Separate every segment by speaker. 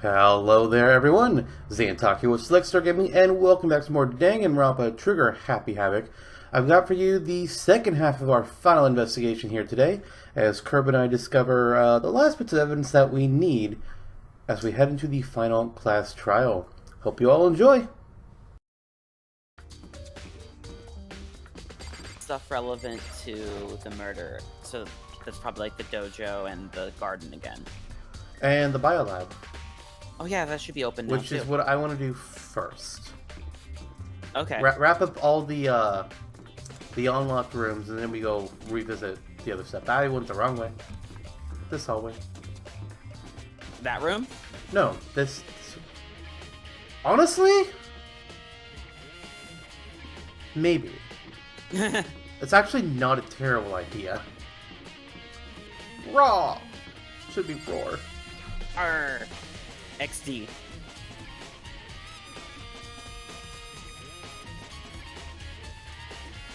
Speaker 1: Hello there everyone, Xantaki with Slickstar Gaming, and welcome back to more Danganronpa Trigger Happy Havoc. I've got for you the second half of our final investigation here today, as Curb and I discover the last bits of evidence that we need as we head into the final class trial. Hope you all enjoy!
Speaker 2: Stuff relevant to the murder, so that's probably like the dojo and the garden again.
Speaker 1: And the biolab.
Speaker 2: Oh yeah, that should be open now,
Speaker 1: which is
Speaker 2: too.
Speaker 1: what I want to do first.
Speaker 2: Okay.
Speaker 1: Wrap up all the unlocked rooms, and then we go revisit the other stuff. I went the wrong way. This hallway.
Speaker 2: That room?
Speaker 1: No, this... Honestly? Maybe. It's actually not a terrible idea. Raw! Should be roar.
Speaker 2: Arr. XD.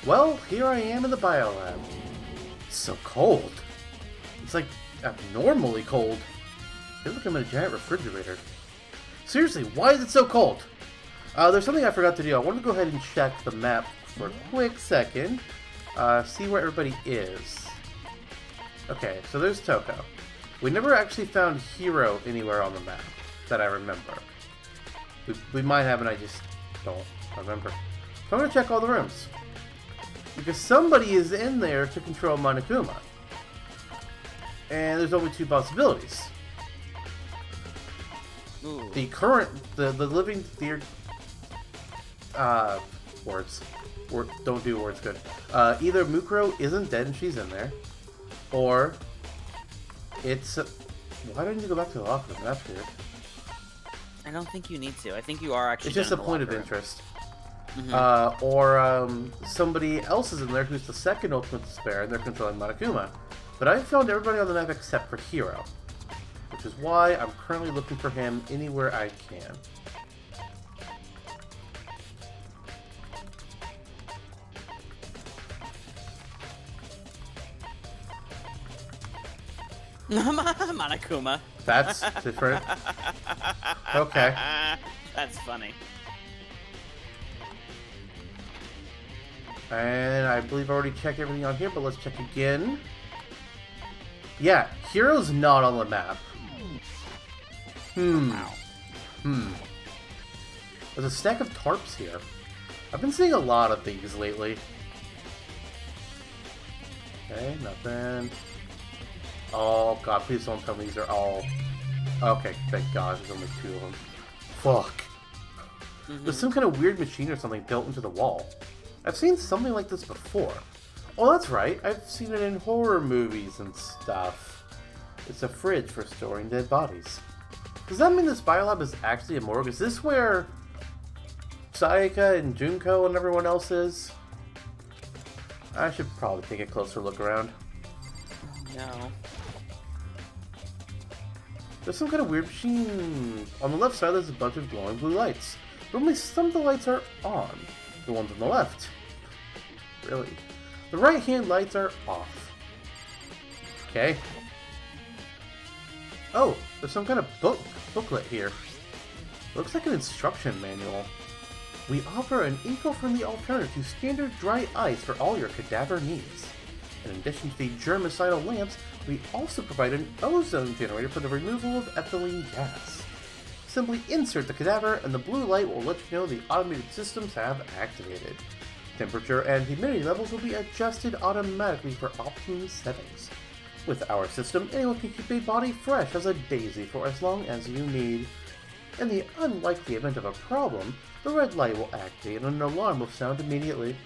Speaker 1: Well, here I am in the biolab. It's so cold. It's like abnormally cold. I feel like I'm in a giant refrigerator. Seriously, why is it so cold? There's something I forgot to do. I want to go ahead and check the map for a quick second. See where everybody is. Okay, so there's Toko. We never actually found Hiro anywhere on the map that I remember. We might have, and I just don't remember. So I'm going to check all the rooms. Because somebody is in there to control Monokuma. And there's only two possibilities.
Speaker 2: Ooh.
Speaker 1: The current, the living, words. Don't do words good. Either Mukuro isn't dead and she's in there, or it's... why don't you go back to the locker room? That's weird.
Speaker 2: I don't think you need to. I think you are actually.
Speaker 1: It's just a
Speaker 2: done in the
Speaker 1: point of
Speaker 2: locker room.
Speaker 1: interest.
Speaker 2: Mm-hmm.
Speaker 1: Or somebody else is in there who's the second ultimate despair, and they're controlling Monokuma. But I found everybody on the map except for Hiro, which is why I'm currently looking for him anywhere I can.
Speaker 2: Monokuma.
Speaker 1: That's different. Okay.
Speaker 2: That's funny.
Speaker 1: And I believe I already checked everything on here, but let's check again. Yeah, Hiro's not on the map.
Speaker 2: Wow.
Speaker 1: There's a stack of tarps here. I've been seeing a lot of these lately. Okay, nothing. Oh god, please don't tell me these are all... Okay, thank god, there's only two of them. Fuck. There's some kind of weird machine or something built into the wall. I've seen something like this before. Oh, that's right, I've seen it in horror movies and stuff. It's a fridge for storing dead bodies. Does that mean this biolab is actually a morgue? Is this where Sayaka and Junko and everyone else is? I should probably take a closer look around.
Speaker 2: No.
Speaker 1: There's some kind of weird machine. On the left side, there's a bunch of glowing blue lights. But only some of the lights are on. The ones on the left. Really? The right-hand lights are off. Okay. Oh, there's some kind of booklet here. Looks like an instruction manual. We offer an eco-friendly alternative to standard dry ice for all your cadaver needs. In addition to the germicidal lamps, we also provide an ozone generator for the removal of ethylene gas. Simply insert the cadaver and the blue light will let you know the automated systems have activated. Temperature and humidity levels will be adjusted automatically for optimum settings. With our system, anyone can keep a body fresh as a daisy for as long as you need. In the unlikely event of a problem, the red light will activate and an alarm will sound immediately.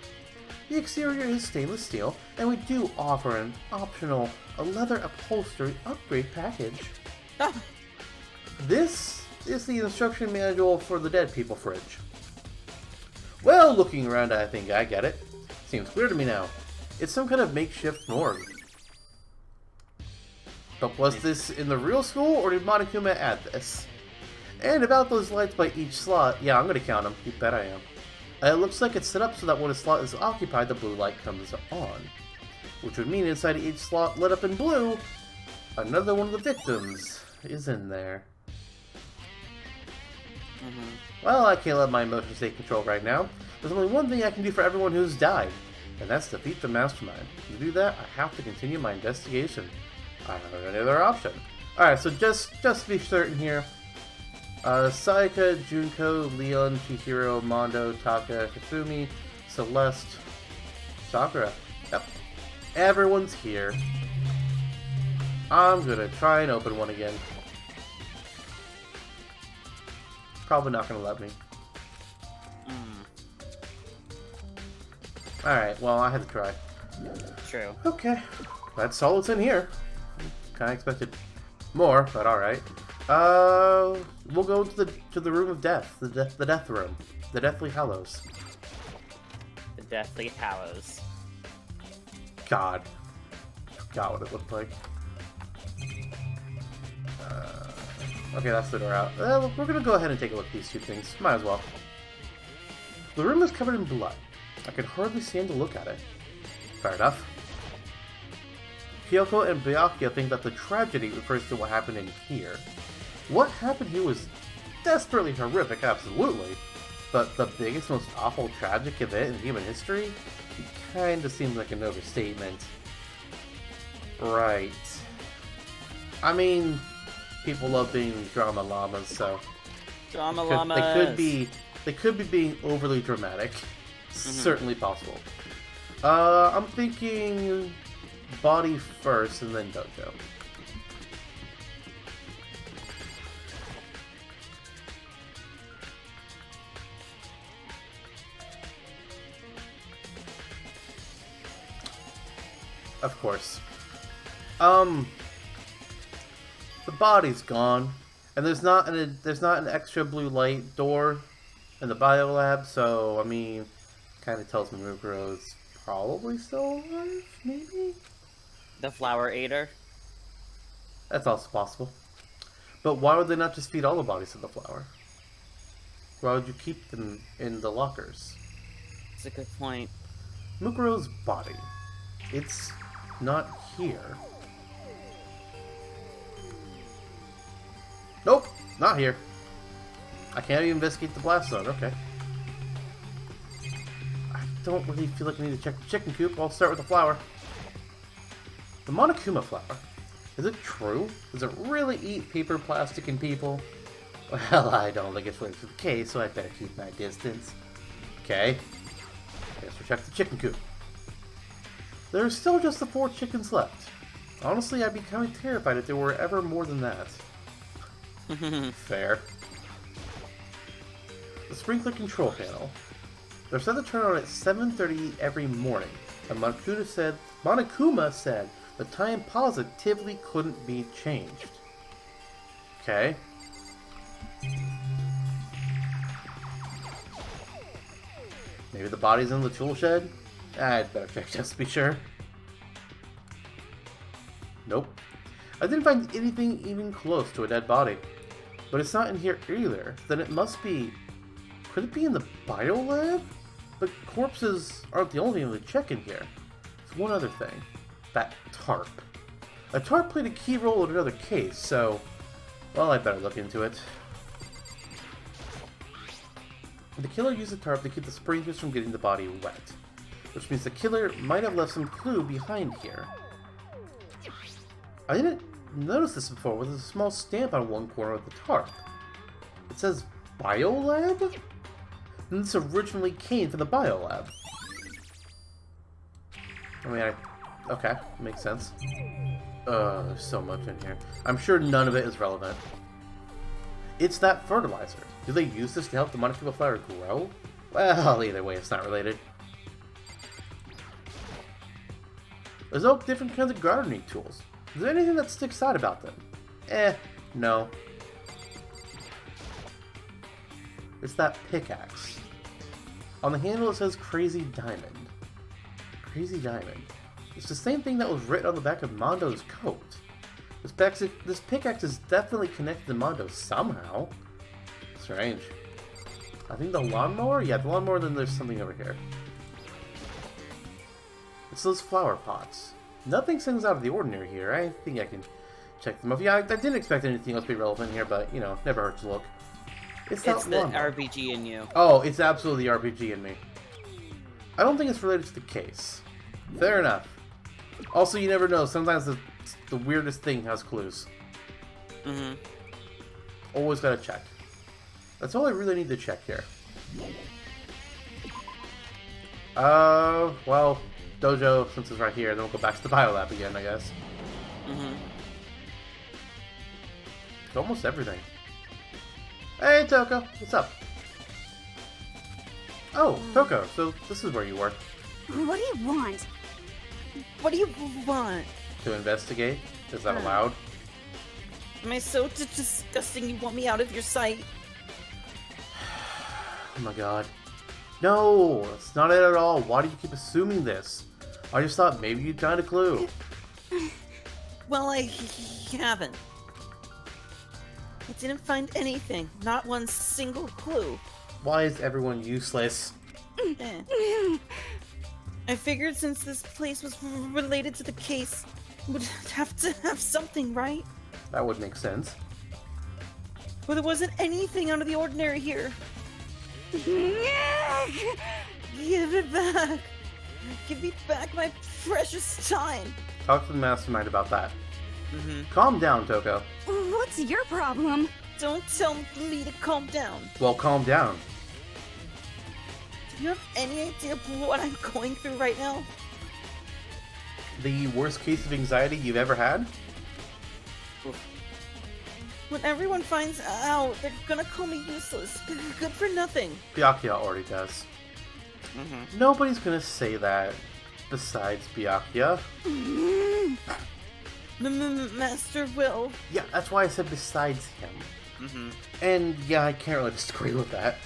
Speaker 1: The exterior is stainless steel, and we do offer an optional leather upholstery upgrade package. This is the instruction manual for the dead people fridge. Well, looking around, I think I get it. Seems clear to me now. It's some kind of makeshift morgue. But was this in the real school, or did Monokuma add this? And about those lights by each slot, yeah, I'm gonna count them. You bet I am. It looks like it's set up so that when a slot is occupied, the blue light comes on. Which would mean inside each slot lit up in blue, another one of the victims is in there. Well, I can't let my emotions take control right now. There's only one thing I can do for everyone who's died, and that's defeat the mastermind. To do that, I have to continue my investigation. I don't have any other option. Alright, so just to be certain here, Sayaka, Junko, Leon, Chihiro, Mondo, Taka, Kafumi, Celeste, Sakura. Yep. Everyone's here. I'm gonna try and open one again. Probably not gonna let me. Alright, well, I had to try.
Speaker 2: True.
Speaker 1: Okay. That's all that's in here. Kinda expected more, but alright. We'll go to the room of death. The death room. The Deathly Hallows.
Speaker 2: The Deathly Hallows.
Speaker 1: God. Forgot what it looked like. Okay, that's the door out. We're gonna go ahead and take a look at these two things. Might as well. The room is covered in blood. I can hardly stand to look at it. Fair enough. Kyoko and Byakuya think that the tragedy refers to what happened in here. What happened here was desperately horrific, absolutely. But the biggest, most awful, tragic event in human history? It kinda seems like an overstatement. Right. I mean, people love being drama llamas, so...
Speaker 2: Drama llamas!
Speaker 1: They could be being overly dramatic. Certainly possible. I'm thinking body first and then dojo. Of course. The body's gone, and there's not an extra blue light door in the biolab, so I mean, kind of tells me Mukuro's probably still alive, maybe?
Speaker 2: The Flower Eater?
Speaker 1: That's also possible. But why would they not just feed all the bodies to the flower? Why would you keep them in the lockers?
Speaker 2: That's a good point.
Speaker 1: Mukuro's body. It's not here. Nope, not here. I can't even investigate the blast zone, okay. I don't really feel like I need to check the chicken coop. I'll start with the flower. The Monokuma flower. Is it true? Does it really eat paper, plastic, and people? Well, I don't think it's really the case, so I better keep my distance. Okay. Guess we'll check the chicken coop. There are still just the 4 chickens left. Honestly, I'd be kind of terrified if there were ever more than that. Fair. The sprinkler control panel. They're set to turn on at 7:30 every morning, and Monokuma said the time positively couldn't be changed. Okay. Maybe the body's in the tool shed? I'd better check just to be sure. Nope. I didn't find anything even close to a dead body. But it's not in here either. Then it must be... Could it be in the biolab? But corpses aren't the only thing to check in here. There's one other thing. That tarp. A tarp played a key role in another case, so... Well, I'd better look into it. The killer used the tarp to keep the sprinklers from getting the body wet. Which means the killer might have left some clue behind here. I didn't notice this before with a small stamp on one corner of the tarp. It says Biolab? And this originally came from the Biolab. I mean, okay, makes sense. There's so much in here. I'm sure none of it is relevant. It's that fertilizer. Do they use this to help the Monokuma flower grow? Well, either way, it's not related. There's all different kinds of gardening tools. Is there anything that sticks out about them? No. It's that pickaxe. On the handle it says Crazy Diamond. Crazy Diamond. It's the same thing that was written on the back of Mondo's coat. This pickaxe is definitely connected to Mondo somehow. Strange. I think the lawnmower? Yeah, the lawnmower, then there's something over here. It's those flower pots. Nothing seems out of the ordinary here. I think I can check them off. Yeah, I didn't expect anything else to be relevant here, but, you know, never hurts to look. It's not
Speaker 2: It's the
Speaker 1: normal.
Speaker 2: RPG in you.
Speaker 1: Oh, it's absolutely the RPG in me. I don't think it's related to the case. Fair enough. Also, you never know. Sometimes the weirdest thing has clues.
Speaker 2: Mm-hmm.
Speaker 1: Always gotta check. That's all I really need to check here. Well, Dojo, since it's right here, then we'll go back to the Biolab again, I guess.
Speaker 2: Mm-hmm.
Speaker 1: It's almost everything. Hey, Toko, what's up? Oh, Toko, so this is where you work.
Speaker 3: What do you want?
Speaker 2: What do you want?
Speaker 1: To investigate? Is that allowed?
Speaker 2: Am I so disgusting you want me out of your sight?
Speaker 1: Oh my god. No, that's not it at all. Why do you keep assuming this? I just thought maybe you'd find a clue.
Speaker 2: Well, I haven't. I didn't find anything. Not one single clue.
Speaker 1: Why is everyone useless?
Speaker 2: I figured since this place was related to the case, would have to have something, right?
Speaker 1: That would make sense.
Speaker 2: But there wasn't anything out of the ordinary here. Give it back. Give me back my precious time.
Speaker 1: Talk to the mastermind about that.
Speaker 2: Mm-hmm.
Speaker 1: Calm down, Toko.
Speaker 3: What's your problem?
Speaker 2: Don't tell me to calm down.
Speaker 1: Well, calm down.
Speaker 2: Do you have any idea what I'm going through right now?
Speaker 1: The worst case of anxiety you've ever had?
Speaker 2: When everyone finds out, they're gonna call me useless. Good for nothing.
Speaker 1: Byakuya already does.
Speaker 2: Mm-hmm.
Speaker 1: Nobody's gonna say that besides Byakuya.
Speaker 2: Master Will.
Speaker 1: Yeah, that's why I said besides him.
Speaker 2: Mm-hmm.
Speaker 1: And yeah, I can't really disagree with that.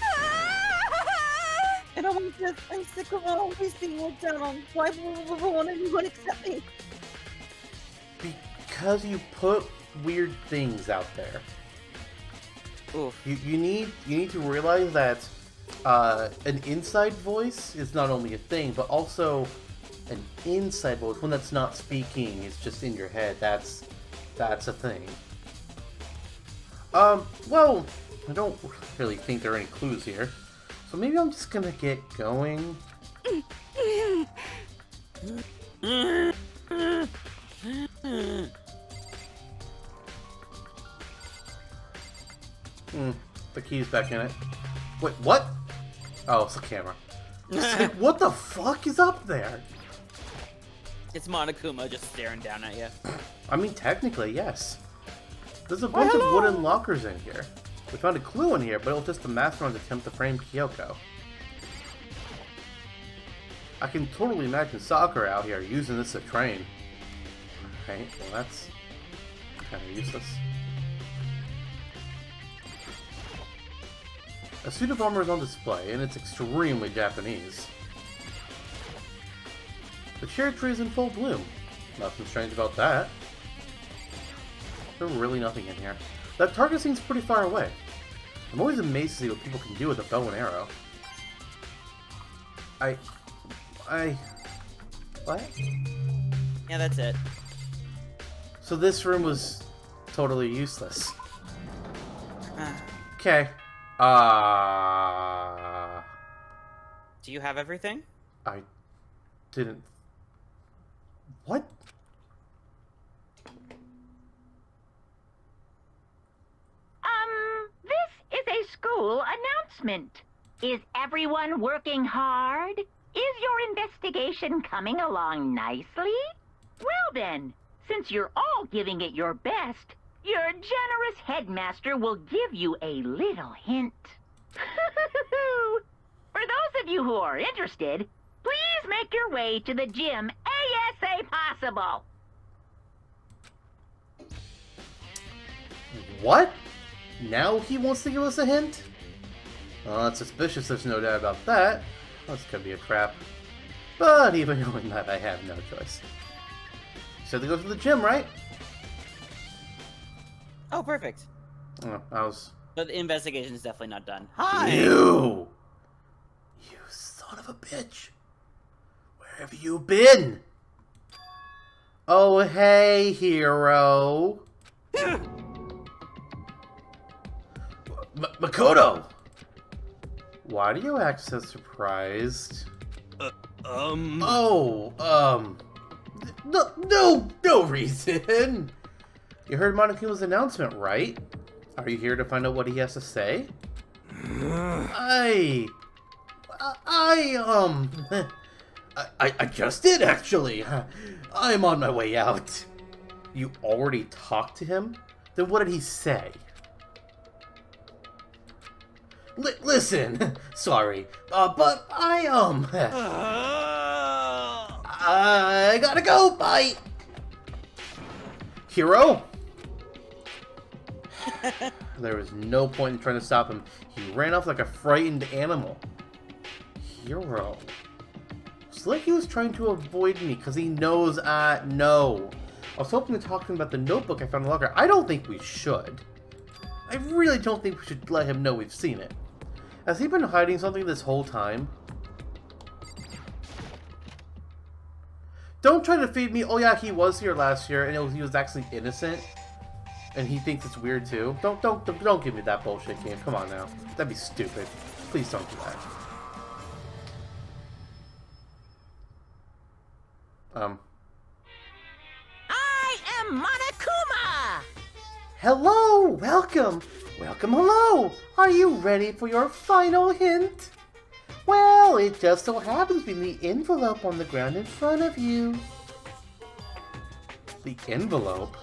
Speaker 2: And I'm sick of always being looked down on. Why won't anyone accept me?
Speaker 1: Because you put weird things out there.
Speaker 2: Oof.
Speaker 1: You need to realize that an inside voice is not only a thing, but also an inside voice, one that's not speaking, it's just in your head. That's a thing. Well, I don't really think there are any clues here, so maybe I'm just gonna get going. The key's back in it. Wait, what? Oh, it's the camera. Like, what the fuck is up there?
Speaker 2: It's Monokuma just staring down at you.
Speaker 1: I mean, technically, yes. There's a bunch of wooden lockers in here. We found a clue in here, but it was just the mastermind's attempt to frame Kyoko. I can totally imagine Sakura out here using this to train. Okay, well that's kind of useless. A suit of armor is on display, and it's extremely Japanese. The cherry tree is in full bloom. Nothing strange about that. There's really nothing in here. That target seems pretty far away. I'm always amazed to see what people can do with a bow and arrow. What?
Speaker 2: Yeah, that's it.
Speaker 1: So this room was totally useless.
Speaker 2: Ah.
Speaker 1: Okay.
Speaker 2: Do you have everything?
Speaker 1: I didn't... What?
Speaker 4: This is a school announcement. Is everyone working hard? Is your investigation coming along nicely? Well then, since you're all giving it your best, your generous headmaster will give you a little hint. For those of you who are interested, please make your way to the gym ASA possible.
Speaker 1: What? Now he wants to give us a hint? Well, that's suspicious, there's no doubt about that. This could be a trap. But even knowing that, I have no choice. You said to go to the gym, right?
Speaker 2: Oh, perfect.
Speaker 1: Oh, I was...
Speaker 2: But the investigation is definitely not done. Hi!
Speaker 1: You! You son of a bitch! Where have you been? Oh, hey, hero! Makoto! Why do you act so surprised? No reason! You heard Monokuma's announcement, right? Are you here to find out what he has to say? I just did, actually. I'm on my way out. You already talked to him? Then what did he say? Listen, sorry, but I gotta go, bye! Hero? There was no point in trying to stop him. He ran off like a frightened animal. Hero? It's like he was trying to avoid me because he knows I know. I was hoping to talk to him about the notebook I found in the locker. I don't think we should. I really don't think we should let him know we've seen it. Has he been hiding something this whole time? Don't try to feed me, oh yeah, he was here last year and he was actually innocent. And he thinks it's weird too. Don't give me that bullshit game. Come on now. That'd be stupid. Please don't do that.
Speaker 4: I am Monokuma!
Speaker 1: Hello! Welcome! Welcome, hello! Are you ready for your final hint? Well, it just so happens to be the envelope on the ground in front of you. The envelope?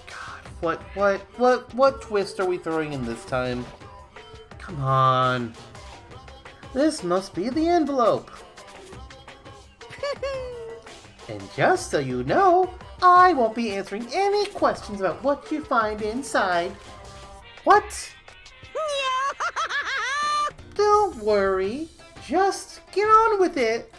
Speaker 1: God, what twist are we throwing in this time? Come on. This must be the envelope. And just so you know, I won't be answering any questions about what you find inside. What? Don't worry. Just get on with it.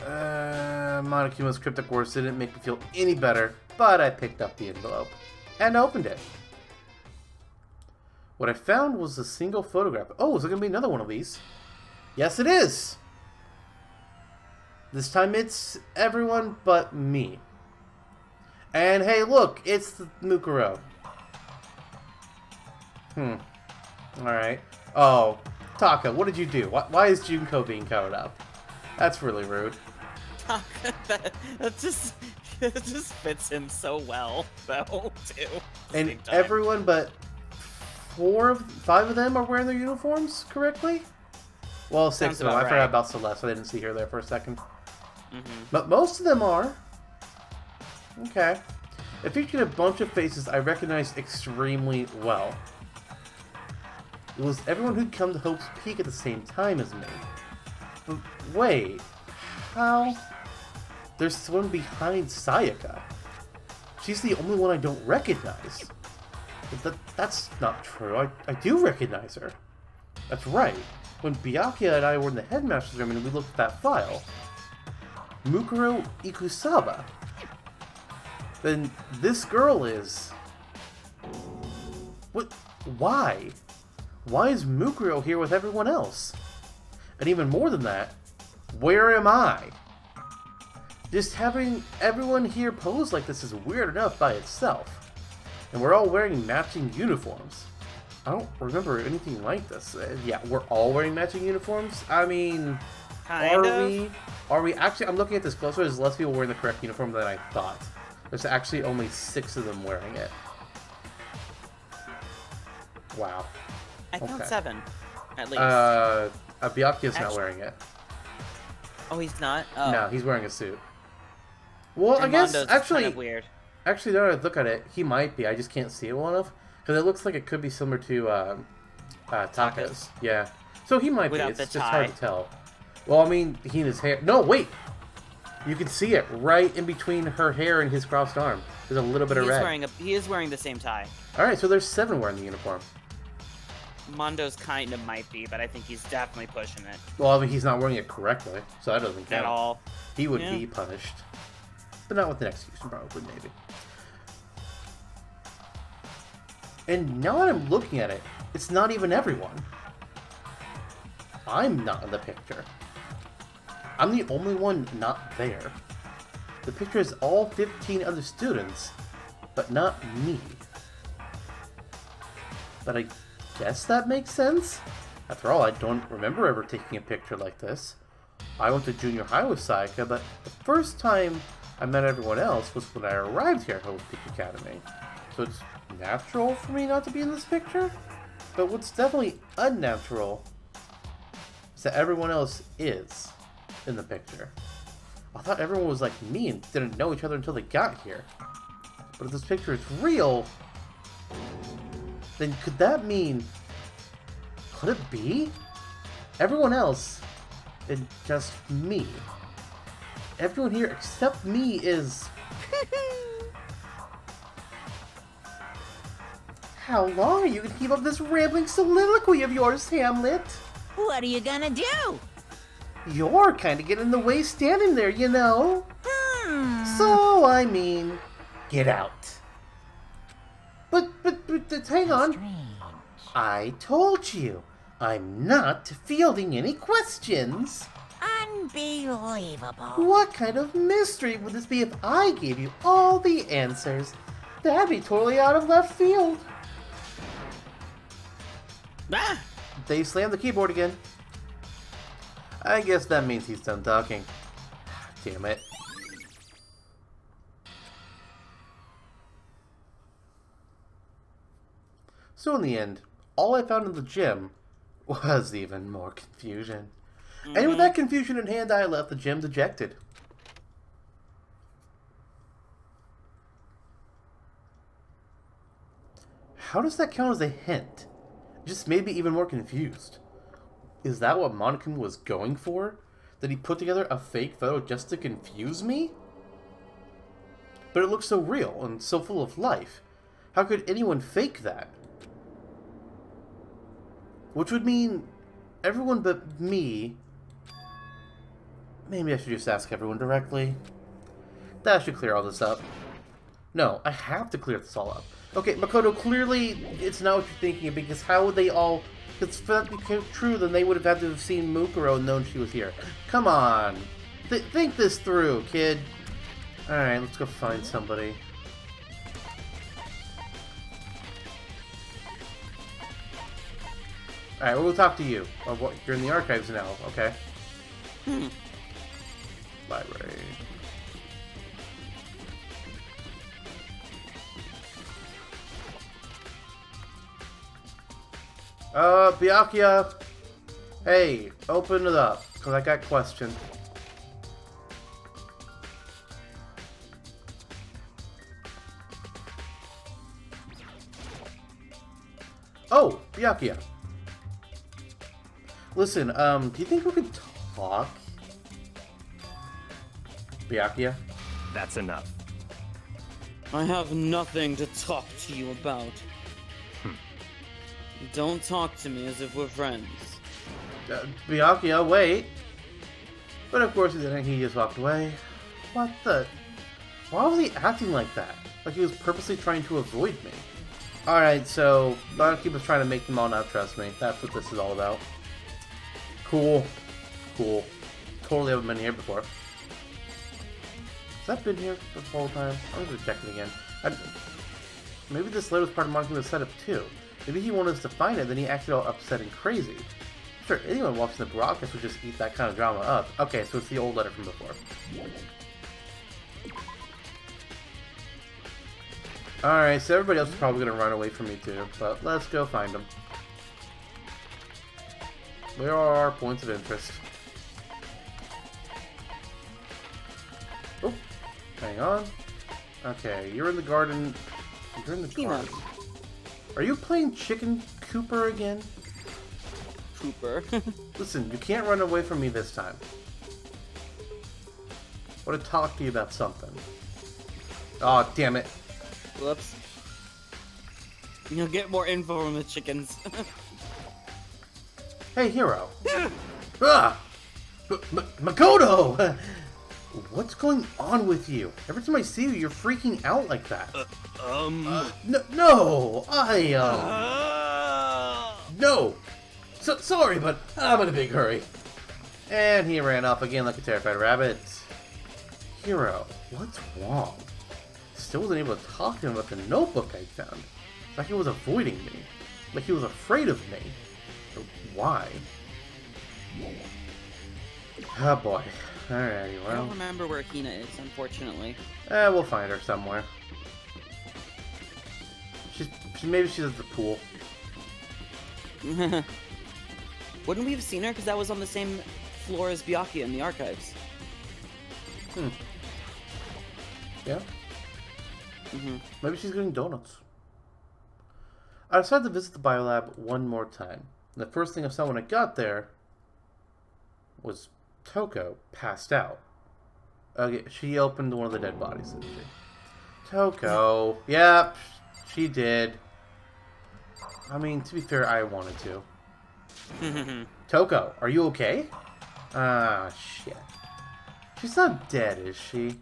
Speaker 1: Monokuma's cryptic words didn't make me feel any better, but I picked up the envelope and opened it. What I found was a single photograph. Oh, is there going to be another one of these? Yes, it is. This time it's everyone but me. And hey, look, it's the Mukuro. Alright. Oh, Taka, what did you do? Why is Junko being covered up? That's really rude.
Speaker 2: that just fits him so well, though, too.
Speaker 1: And everyone but 5 of them are wearing their uniforms correctly? Well, 6 of them. I forgot about Celeste. I didn't see her there for a second. But most of them are. Okay. It featured a bunch of faces I recognized extremely well. It was everyone who'd come to Hope's Peak at the same time as me. But wait, how? There's someone behind Sayaka. She's the only one I don't recognize. But that's not true. I do recognize her. That's right. When Byakuya and I were in the headmaster's room and we looked at that file, Mukuro Ikusaba. Then this girl is... What? Why? Why is Mukuro here with everyone else? And even more than that, where am I? Just having everyone here pose like this is weird enough by itself. And we're all wearing matching uniforms. I don't remember anything like this. Yeah, we're all wearing matching uniforms? I mean, are we actually... I'm looking at this closer. There's less people wearing the correct uniform than I thought. There's actually only 6 of them wearing it. Wow.
Speaker 2: I found 7, at least.
Speaker 1: Byakuya's not wearing it.
Speaker 2: Oh, he's not? Oh.
Speaker 1: No, he's wearing a suit. Well,
Speaker 2: and
Speaker 1: I guess,
Speaker 2: Mondo's
Speaker 1: actually...
Speaker 2: kind of weird.
Speaker 1: Actually, now that I look at it, he might be. I just can't see it well enough. Because it looks like it could be similar to Taka's. Yeah. So he might
Speaker 2: Without
Speaker 1: be. It's
Speaker 2: the
Speaker 1: just
Speaker 2: tie.
Speaker 1: hard to tell. Well, I mean, he and his hair... No, wait! You can see it right in between her hair and his crossed arm. There's a little bit of red.
Speaker 2: He is wearing the same tie.
Speaker 1: Alright, so there's 7 wearing the uniform.
Speaker 2: Mondo's kind of might be, but I think he's definitely pushing it.
Speaker 1: Well, I mean, he's not wearing it correctly, so that doesn't count.
Speaker 2: At all.
Speaker 1: He would be punished. But not with an execution, probably, maybe. And now that I'm looking at it, it's not even everyone. I'm not in the picture. I'm the only one not there. The picture is all 15 other students, but not me. but I guess that makes sense. After all, I don't remember ever taking a picture like this. I went to junior high with Sayaka, but the first time I met everyone else was when I arrived here at Havoc Academy. So it's natural for me not to be in this picture? But what's definitely unnatural is that everyone else is in the picture. I thought everyone was like me and didn't know each other until they got here. But if this picture is real, then could that mean... Could it be? Everyone else and just me. Everyone here except me is... How long are you going to keep up this rambling soliloquy of yours, Hamlet?
Speaker 5: What are you gonna do?
Speaker 1: You're kind of getting in the way standing there, you know? So, I mean, get out. But hang on.
Speaker 5: Strange.
Speaker 1: I told you, I'm not fielding any questions.
Speaker 5: Unbelievable.
Speaker 1: What kind of mystery would this be if I gave you all the answers? That'd be totally out of left field.
Speaker 2: Ah!
Speaker 1: They slammed the keyboard again. I guess that means he's done talking. Damn it. So in the end, all I found in the gym was even more confusion. And with that confusion in hand, I left the gym dejected. How does that count as a hint? It just made me even more confused. Is that what Monokuma was going for? Did he put together a fake photo just to confuse me? But it looks so real and so full of life. How could anyone fake that? Which would mean everyone but me. Maybe I should just ask everyone directly. That should clear all this up. No, I have to clear this all up. Okay, Makoto, clearly it's not what you're thinking, because how would they all... Because for that to be true, then they would have had to have seen Mukuro and known she was here. Come on. Think this through, kid. Alright, let's go find somebody. Alright, we'll talk to you. Oh, you're in the archives now, okay. Library. Byakuya! Hey, open it up, because I got a question. Oh, Byakuya. Listen, do you think we could talk? Byakuya?
Speaker 6: That's enough.
Speaker 2: I have nothing to talk to you about. Don't talk to me as if we're friends.
Speaker 1: Byakuya, wait. But of course he didn't, he just walked away. What the? Why was he acting like that? Like he was purposely trying to avoid me. Alright, so Monokuma was trying to make them all not trust me. That's what this is all about. Cool. Cool. Totally haven't been here before. Has that been here the whole time? I'm gonna check it again. Maybe this letter was part of Monokuma's setup too. Maybe he wanted us to find it, then he acted all upset and crazy. I'm sure anyone watching the broadcast would just eat that kind of drama up. Okay, so it's the old letter from before. Alright, so everybody else is probably going to run away from me too, but let's go find them. Where are our points of interest? Oh, hang on. Okay, you're in the garden. You're in the garden. Are you playing Chicken Cooper again?
Speaker 2: Cooper.
Speaker 1: Listen, you can't run away from me this time. I want to talk to you about something. Oh, damn it.
Speaker 2: Whoops. You'll get more info from the chickens.
Speaker 1: Hey, Hero. Makoto! What's going on with you? Every time I see you, you're freaking out like that. No! No! Sorry, but I'm in a big hurry. And he ran off again like a terrified rabbit. Hero, what's wrong? Still wasn't able to talk to him about the notebook I found. It's like he was avoiding me. Like he was afraid of me. But why? Oh boy. Alrighty,
Speaker 6: I
Speaker 1: well.
Speaker 6: don't remember where Hina is, unfortunately.
Speaker 1: We'll find her somewhere. Maybe she's at the pool.
Speaker 6: Wouldn't we have seen her? Because that was on the same floor as Byakuya in the archives.
Speaker 1: Yeah?
Speaker 6: Mm-hmm.
Speaker 1: Maybe she's getting donuts. I decided to visit the biolab one more time. And the first thing I saw when I got there was Toko passed out. Okay, she opened one of the dead bodies, didn't she? Toko. Yep, she did. I mean, to be fair, I wanted to. Toko, are you okay? Ah, shit. She's not dead, is she?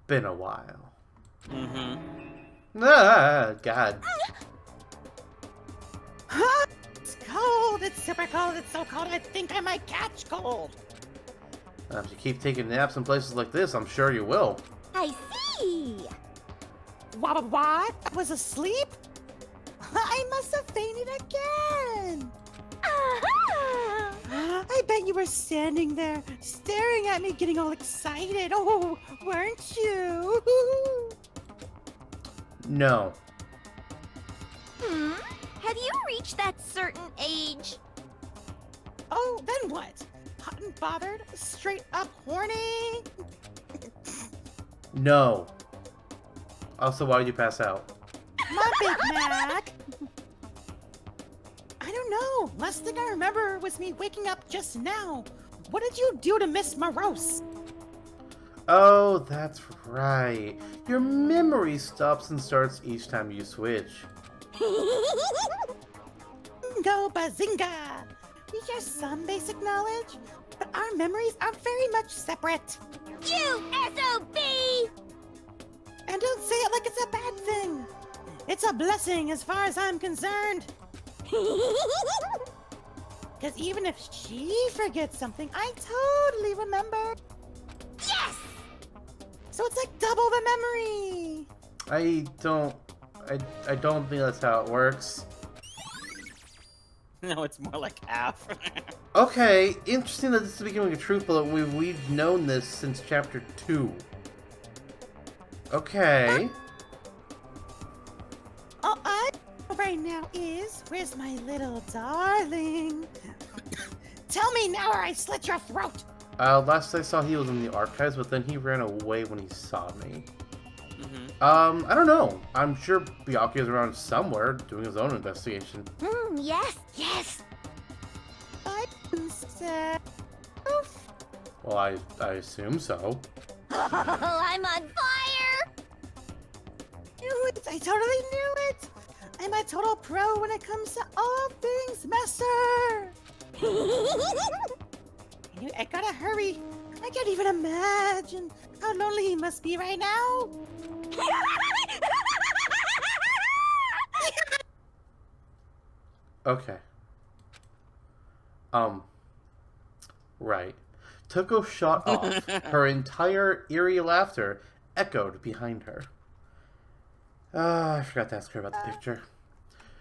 Speaker 1: Been a while. Ah, God.
Speaker 2: It's cold. It's super cold. It's so cold. I think I might catch cold.
Speaker 1: If you keep taking naps in places like this, I'm sure you will.
Speaker 3: I see.
Speaker 2: What? I was asleep? I must have fainted again. I bet you were standing there, staring at me, getting all excited. Oh, weren't you?
Speaker 1: No.
Speaker 3: Have you reached that certain age?
Speaker 2: Oh, then what? Hot and bothered? Straight up horny?
Speaker 1: No. Also, why did you pass out?
Speaker 2: My Big Mac. I don't know. Last thing I remember was me waking up just now. What did you do to Miss Morose?
Speaker 1: Oh, that's right. Your memory stops and starts each time you switch.
Speaker 2: Go bazinga! We share some basic knowledge, but our memories are very much separate.
Speaker 3: You SOB!
Speaker 2: And don't say it like it's a bad thing. It's a blessing as far as I'm concerned. Because even if she forgets something, I totally remember.
Speaker 3: Yes!
Speaker 2: So it's like double the memory.
Speaker 1: I don't think that's how it works.
Speaker 6: No, it's more like half.
Speaker 1: Okay, interesting that this is becoming a truth, but we've known this since chapter 2. Okay.
Speaker 2: All I know right now is, where's my little darling? Tell me now or I slit your throat.
Speaker 1: Last I saw he was in the archives, but then he ran away when he saw me. I don't know. I'm sure Byakuya is around somewhere doing his own investigation.
Speaker 3: Yes!
Speaker 2: I'm sad.
Speaker 1: Well, I assume so.
Speaker 3: Oh, I'm on fire!
Speaker 2: Knew it. I totally knew it. I'm a total pro when it comes to all things master. I gotta hurry. I can't even imagine how lonely he must be right now.
Speaker 1: Okay. Right. Toko shot off. Her entire eerie laughter echoed behind her. I forgot to ask her about the picture.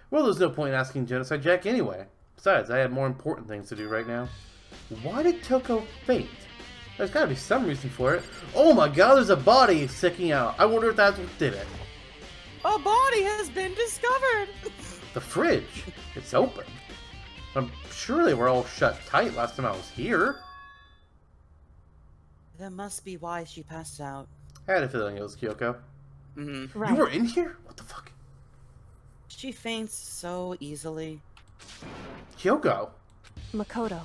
Speaker 1: Well, there's no point in asking Genocide Jack anyway. Besides, I had more important things to do right now. Why did Toko faint? There's gotta be some reason for it. Oh my god, there's a body sticking out. I wonder if that's what did it.
Speaker 2: A body has been discovered.
Speaker 1: The fridge. It's open. I'm sure they were all shut tight last time I was here.
Speaker 6: That must be why she passed out.
Speaker 1: I had a feeling it was Kyoko.
Speaker 6: Mm-hmm.
Speaker 1: You were in here? What the fuck?
Speaker 6: She faints so easily.
Speaker 1: Kyoko?
Speaker 3: Makoto.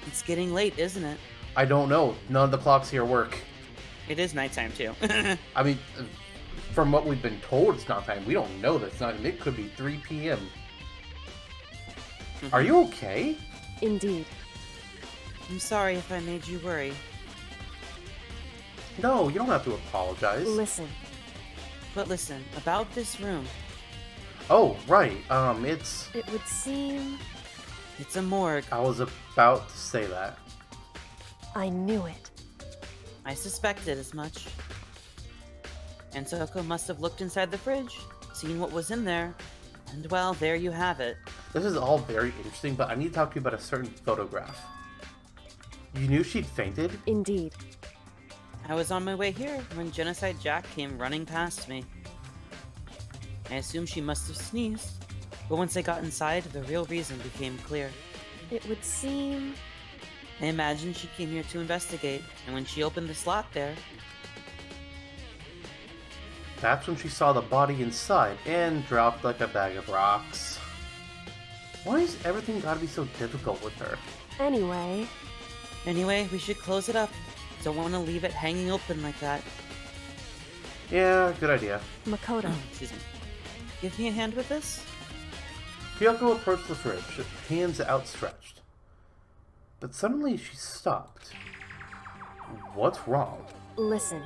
Speaker 6: It's getting late, isn't it?
Speaker 1: I don't know. None of the clocks here work.
Speaker 6: It is nighttime, too.
Speaker 1: I mean, from what we've been told, it's not time. We don't know that it's not. It could be 3 p.m. Are you okay?
Speaker 3: Indeed.
Speaker 6: I'm sorry if I made you worry.
Speaker 1: No, you don't have to apologize.
Speaker 3: Listen.
Speaker 6: But listen, about this room.
Speaker 1: Oh, right. It's...
Speaker 3: It would seem...
Speaker 6: It's a morgue.
Speaker 1: I was about to say that.
Speaker 3: I knew it.
Speaker 6: I suspected as much. And Soko must have looked inside the fridge, seen what was in there, and well, there you have it.
Speaker 1: This is all very interesting, but I need to talk to you about a certain photograph. You knew she'd fainted?
Speaker 3: Indeed.
Speaker 6: I was on my way here when Genocide Jack came running past me. I assumed she must have sneezed, but once I got inside, the real reason became clear.
Speaker 3: It would seem...
Speaker 6: I imagined she came here to investigate, and when she opened the slot there...
Speaker 1: That's when she saw the body inside and dropped like a bag of rocks. Why is everything gotta be so difficult with her?
Speaker 3: Anyway...
Speaker 6: Anyway, we should close it up. Don't want to leave it hanging open like that.
Speaker 1: Yeah, good idea.
Speaker 3: Makoto.
Speaker 6: Excuse me. Give me a hand with this?
Speaker 1: Kyoko approached the fridge, hands outstretched. But suddenly she stopped. What's wrong?
Speaker 3: Listen.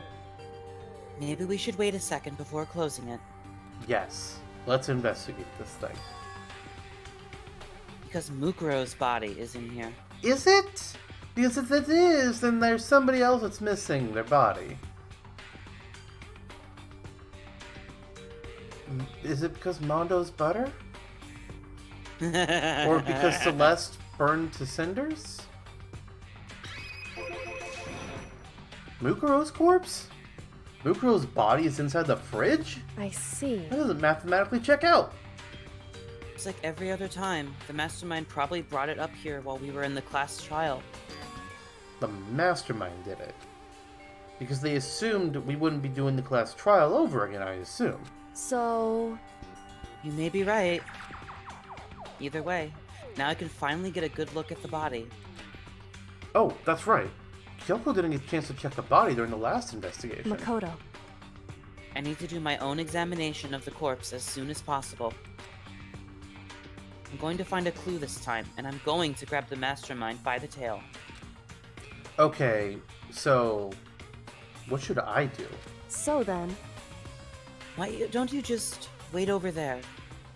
Speaker 6: Maybe we should wait a second before closing it.
Speaker 1: Yes, let's investigate this thing.
Speaker 6: Because Mukuro's body is in here.
Speaker 1: Is it? Because if it is, then there's somebody else that's missing their body. Is it because Mondo's butter? Or because Celeste burned to cinders? Mukuro's corpse? Mukuro's body is inside the fridge?
Speaker 3: I see.
Speaker 1: That doesn't mathematically check out.
Speaker 6: It's like every other time. The mastermind probably brought it up here while we were in the class trial.
Speaker 1: The mastermind did it. Because they assumed we wouldn't be doing the class trial over again, I assume.
Speaker 3: So...
Speaker 6: You may be right. Either way, now I can finally get a good look at the body.
Speaker 1: Oh, that's right. Kyoko didn't get a chance to check the body during the last investigation.
Speaker 3: Makoto.
Speaker 6: I need to do my own examination of the corpse as soon as possible. I'm going to find a clue this time, and I'm going to grab the mastermind by the tail.
Speaker 1: Okay, so... what should I do?
Speaker 3: So then...
Speaker 6: Why don't you just wait over there?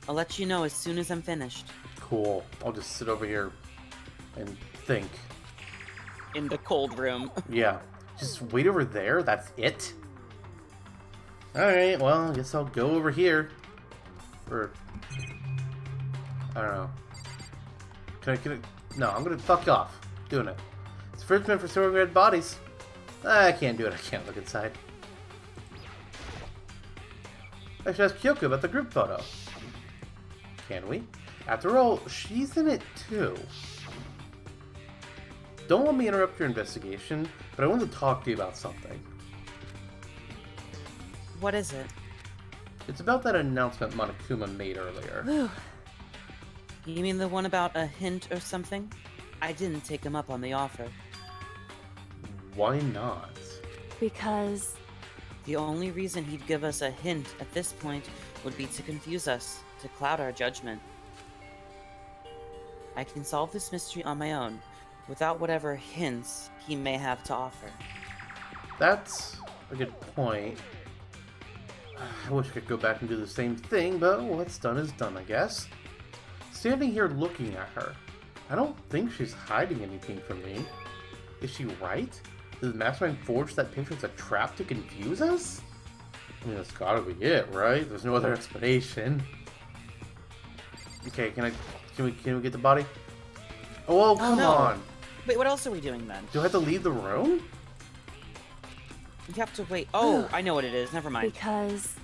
Speaker 6: I'll let you know as soon as I'm finished.
Speaker 1: Cool. I'll just sit over here and think.
Speaker 6: In the cold room.
Speaker 1: Yeah. Just wait over there? That's it? Alright, well, I guess I'll go over here. Or... I don't know. Can I... No, I'm gonna fuck off. Doing it. It's fridge meant for storing red bodies. I can't do it. I can't look inside. I should ask Kyoko about the group photo. Can we? After all, she's in it too. Don't let me interrupt your investigation, but I want to talk to you about something.
Speaker 6: What is it?
Speaker 1: It's about that announcement Monokuma made earlier.
Speaker 3: Whew.
Speaker 6: You mean the one about a hint or something? I didn't take him up on the offer.
Speaker 1: Why not?
Speaker 3: Because...
Speaker 6: The only reason he'd give us a hint at this point would be to confuse us, to cloud our judgment. I can solve this mystery on my own, without whatever hints he may have to offer.
Speaker 1: That's a good point. I wish I could go back and do the same thing, but what's done is done, I guess. Standing here looking at her, I don't think she's hiding anything from me. Is she right? Did the mastermind forge that picture as a trap to confuse us? I mean, that's gotta be it, right? There's no other explanation. Okay, can we get the body? Oh, come
Speaker 6: no.
Speaker 1: on!
Speaker 6: Wait, what else are we doing then?
Speaker 1: Do I have to leave the room?
Speaker 6: You have to wait. Oh, I know what it is. Never mind.
Speaker 3: Because...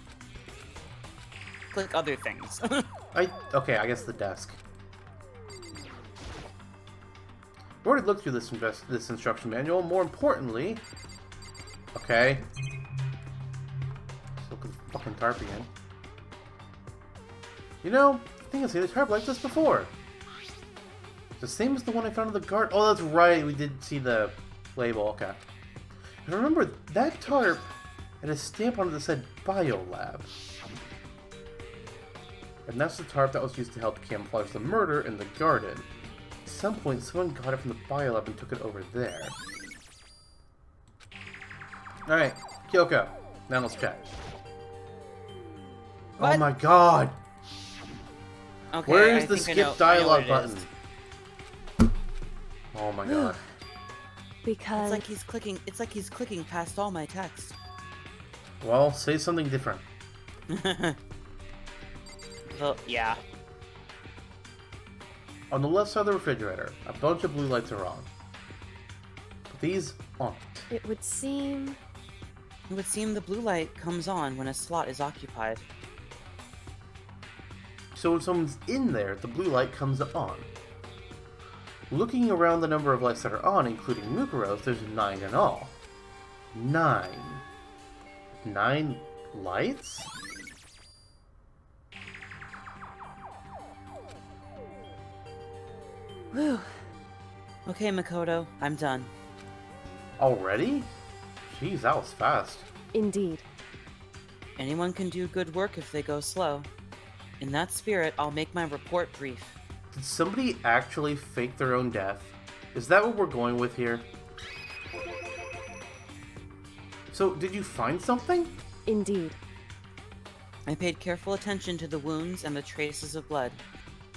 Speaker 6: Click other things.
Speaker 1: Okay, I guess the desk. We already looked through this instruction manual. More importantly, okay. Let's look at the fucking tarp again. You know, I think I've seen a tarp like this before. It's the same as the one I found in the garden. Oh, that's right. We did see the label. Okay. And remember, that tarp had a stamp on it that said Biolab. And that's the tarp that was used to help camouflage the murder in the garden. At some point, someone got it from the Biolab and took it over there. Alright, Kyoko. Now let's check.
Speaker 6: What?
Speaker 1: Oh my god!
Speaker 6: Okay,
Speaker 1: Where's
Speaker 6: I
Speaker 1: the
Speaker 6: think I know
Speaker 1: skip dialogue
Speaker 6: what it
Speaker 1: button?
Speaker 6: is.
Speaker 1: Oh my god.
Speaker 3: Because...
Speaker 6: It's like he's clicking past all my text.
Speaker 1: Well, say something different.
Speaker 6: Well, yeah.
Speaker 1: On the left side of the refrigerator, a bunch of blue lights are on. But these aren't.
Speaker 3: It would seem.
Speaker 6: It would seem the blue light comes on when a slot is occupied.
Speaker 1: So when someone's in there, the blue light comes on. Looking around the number of lights that are on, including Mukuro's, there's 9 in all. 9. 9 lights?
Speaker 3: Whew.
Speaker 6: Okay, Makoto, I'm done.
Speaker 1: Already? Jeez, that was fast.
Speaker 3: Indeed.
Speaker 6: Anyone can do good work if they go slow. In that spirit, I'll make my report brief.
Speaker 1: Did somebody actually fake their own death? Is that what we're going with here? So, did you find something?
Speaker 3: Indeed.
Speaker 6: I paid careful attention to the wounds and the traces of blood,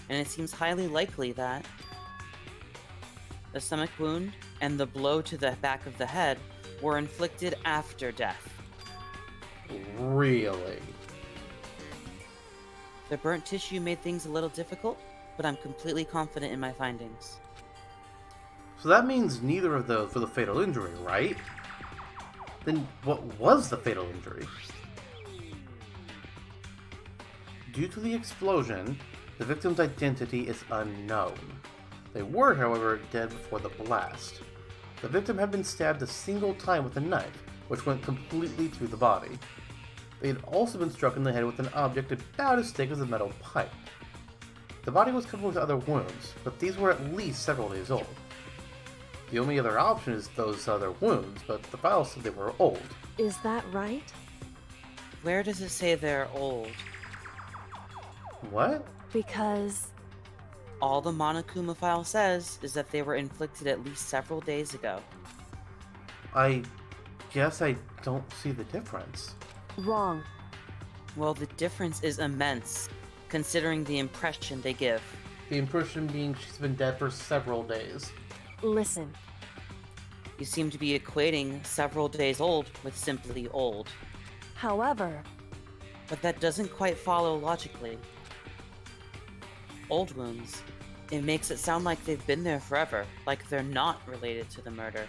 Speaker 6: and it seems highly likely that the stomach wound and the blow to the back of the head were inflicted after death.
Speaker 1: Really?
Speaker 6: The burnt tissue made things a little difficult, but I'm completely confident in my findings.
Speaker 1: So that means neither of those were the fatal injury, right? Then what was the fatal injury? Due to the explosion, the victim's identity is unknown. They were, however, dead before the blast. The victim had been stabbed a single time with a knife, which went completely through the body. They had also been struck in the head with an object about as thick as a metal pipe. The body was covered with other wounds, but these were at least several days old. The only other option is those other wounds, but the file said they were old.
Speaker 3: Is that right?
Speaker 6: Where does it say they're old?
Speaker 1: What?
Speaker 3: Because.
Speaker 6: All the Monokuma file says is that they were inflicted at least several days ago.
Speaker 1: I guess I don't see the difference.
Speaker 3: Wrong.
Speaker 6: Well, the difference is immense, considering the impression they give.
Speaker 1: The impression being she's been dead for several days.
Speaker 3: Listen.
Speaker 6: You seem to be equating several days old with simply old.
Speaker 3: However.
Speaker 6: But that doesn't quite follow logically. Old wounds. It makes it sound like they've been there forever, like they're not related to the murder.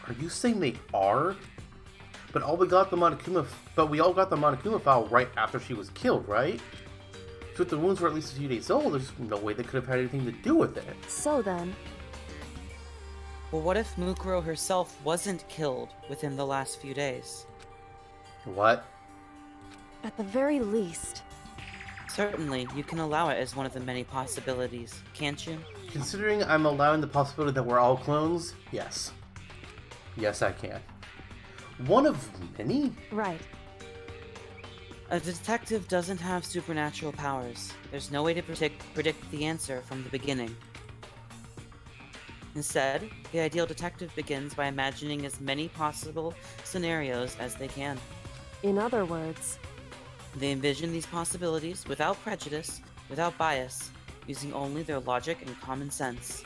Speaker 1: Are you saying they are? But we all got the Monokuma file right after she was killed, right? So if the wounds were at least a few days old, there's no way they could have had anything to do with it.
Speaker 3: So then.
Speaker 6: Well, what if Mukuro herself wasn't killed within the last few days?
Speaker 1: What?
Speaker 3: At the very least.
Speaker 6: Certainly, you can allow it as one of the many possibilities, can't you?
Speaker 1: Considering I'm allowing the possibility that we're all clones, yes. Yes, I can. One of many?
Speaker 3: Right.
Speaker 6: A detective doesn't have supernatural powers. There's no way to predict the answer from the beginning. Instead, the ideal detective begins by imagining as many possible scenarios as they can.
Speaker 3: In other words.
Speaker 6: They envision these possibilities without prejudice, without bias, using only their logic and common sense.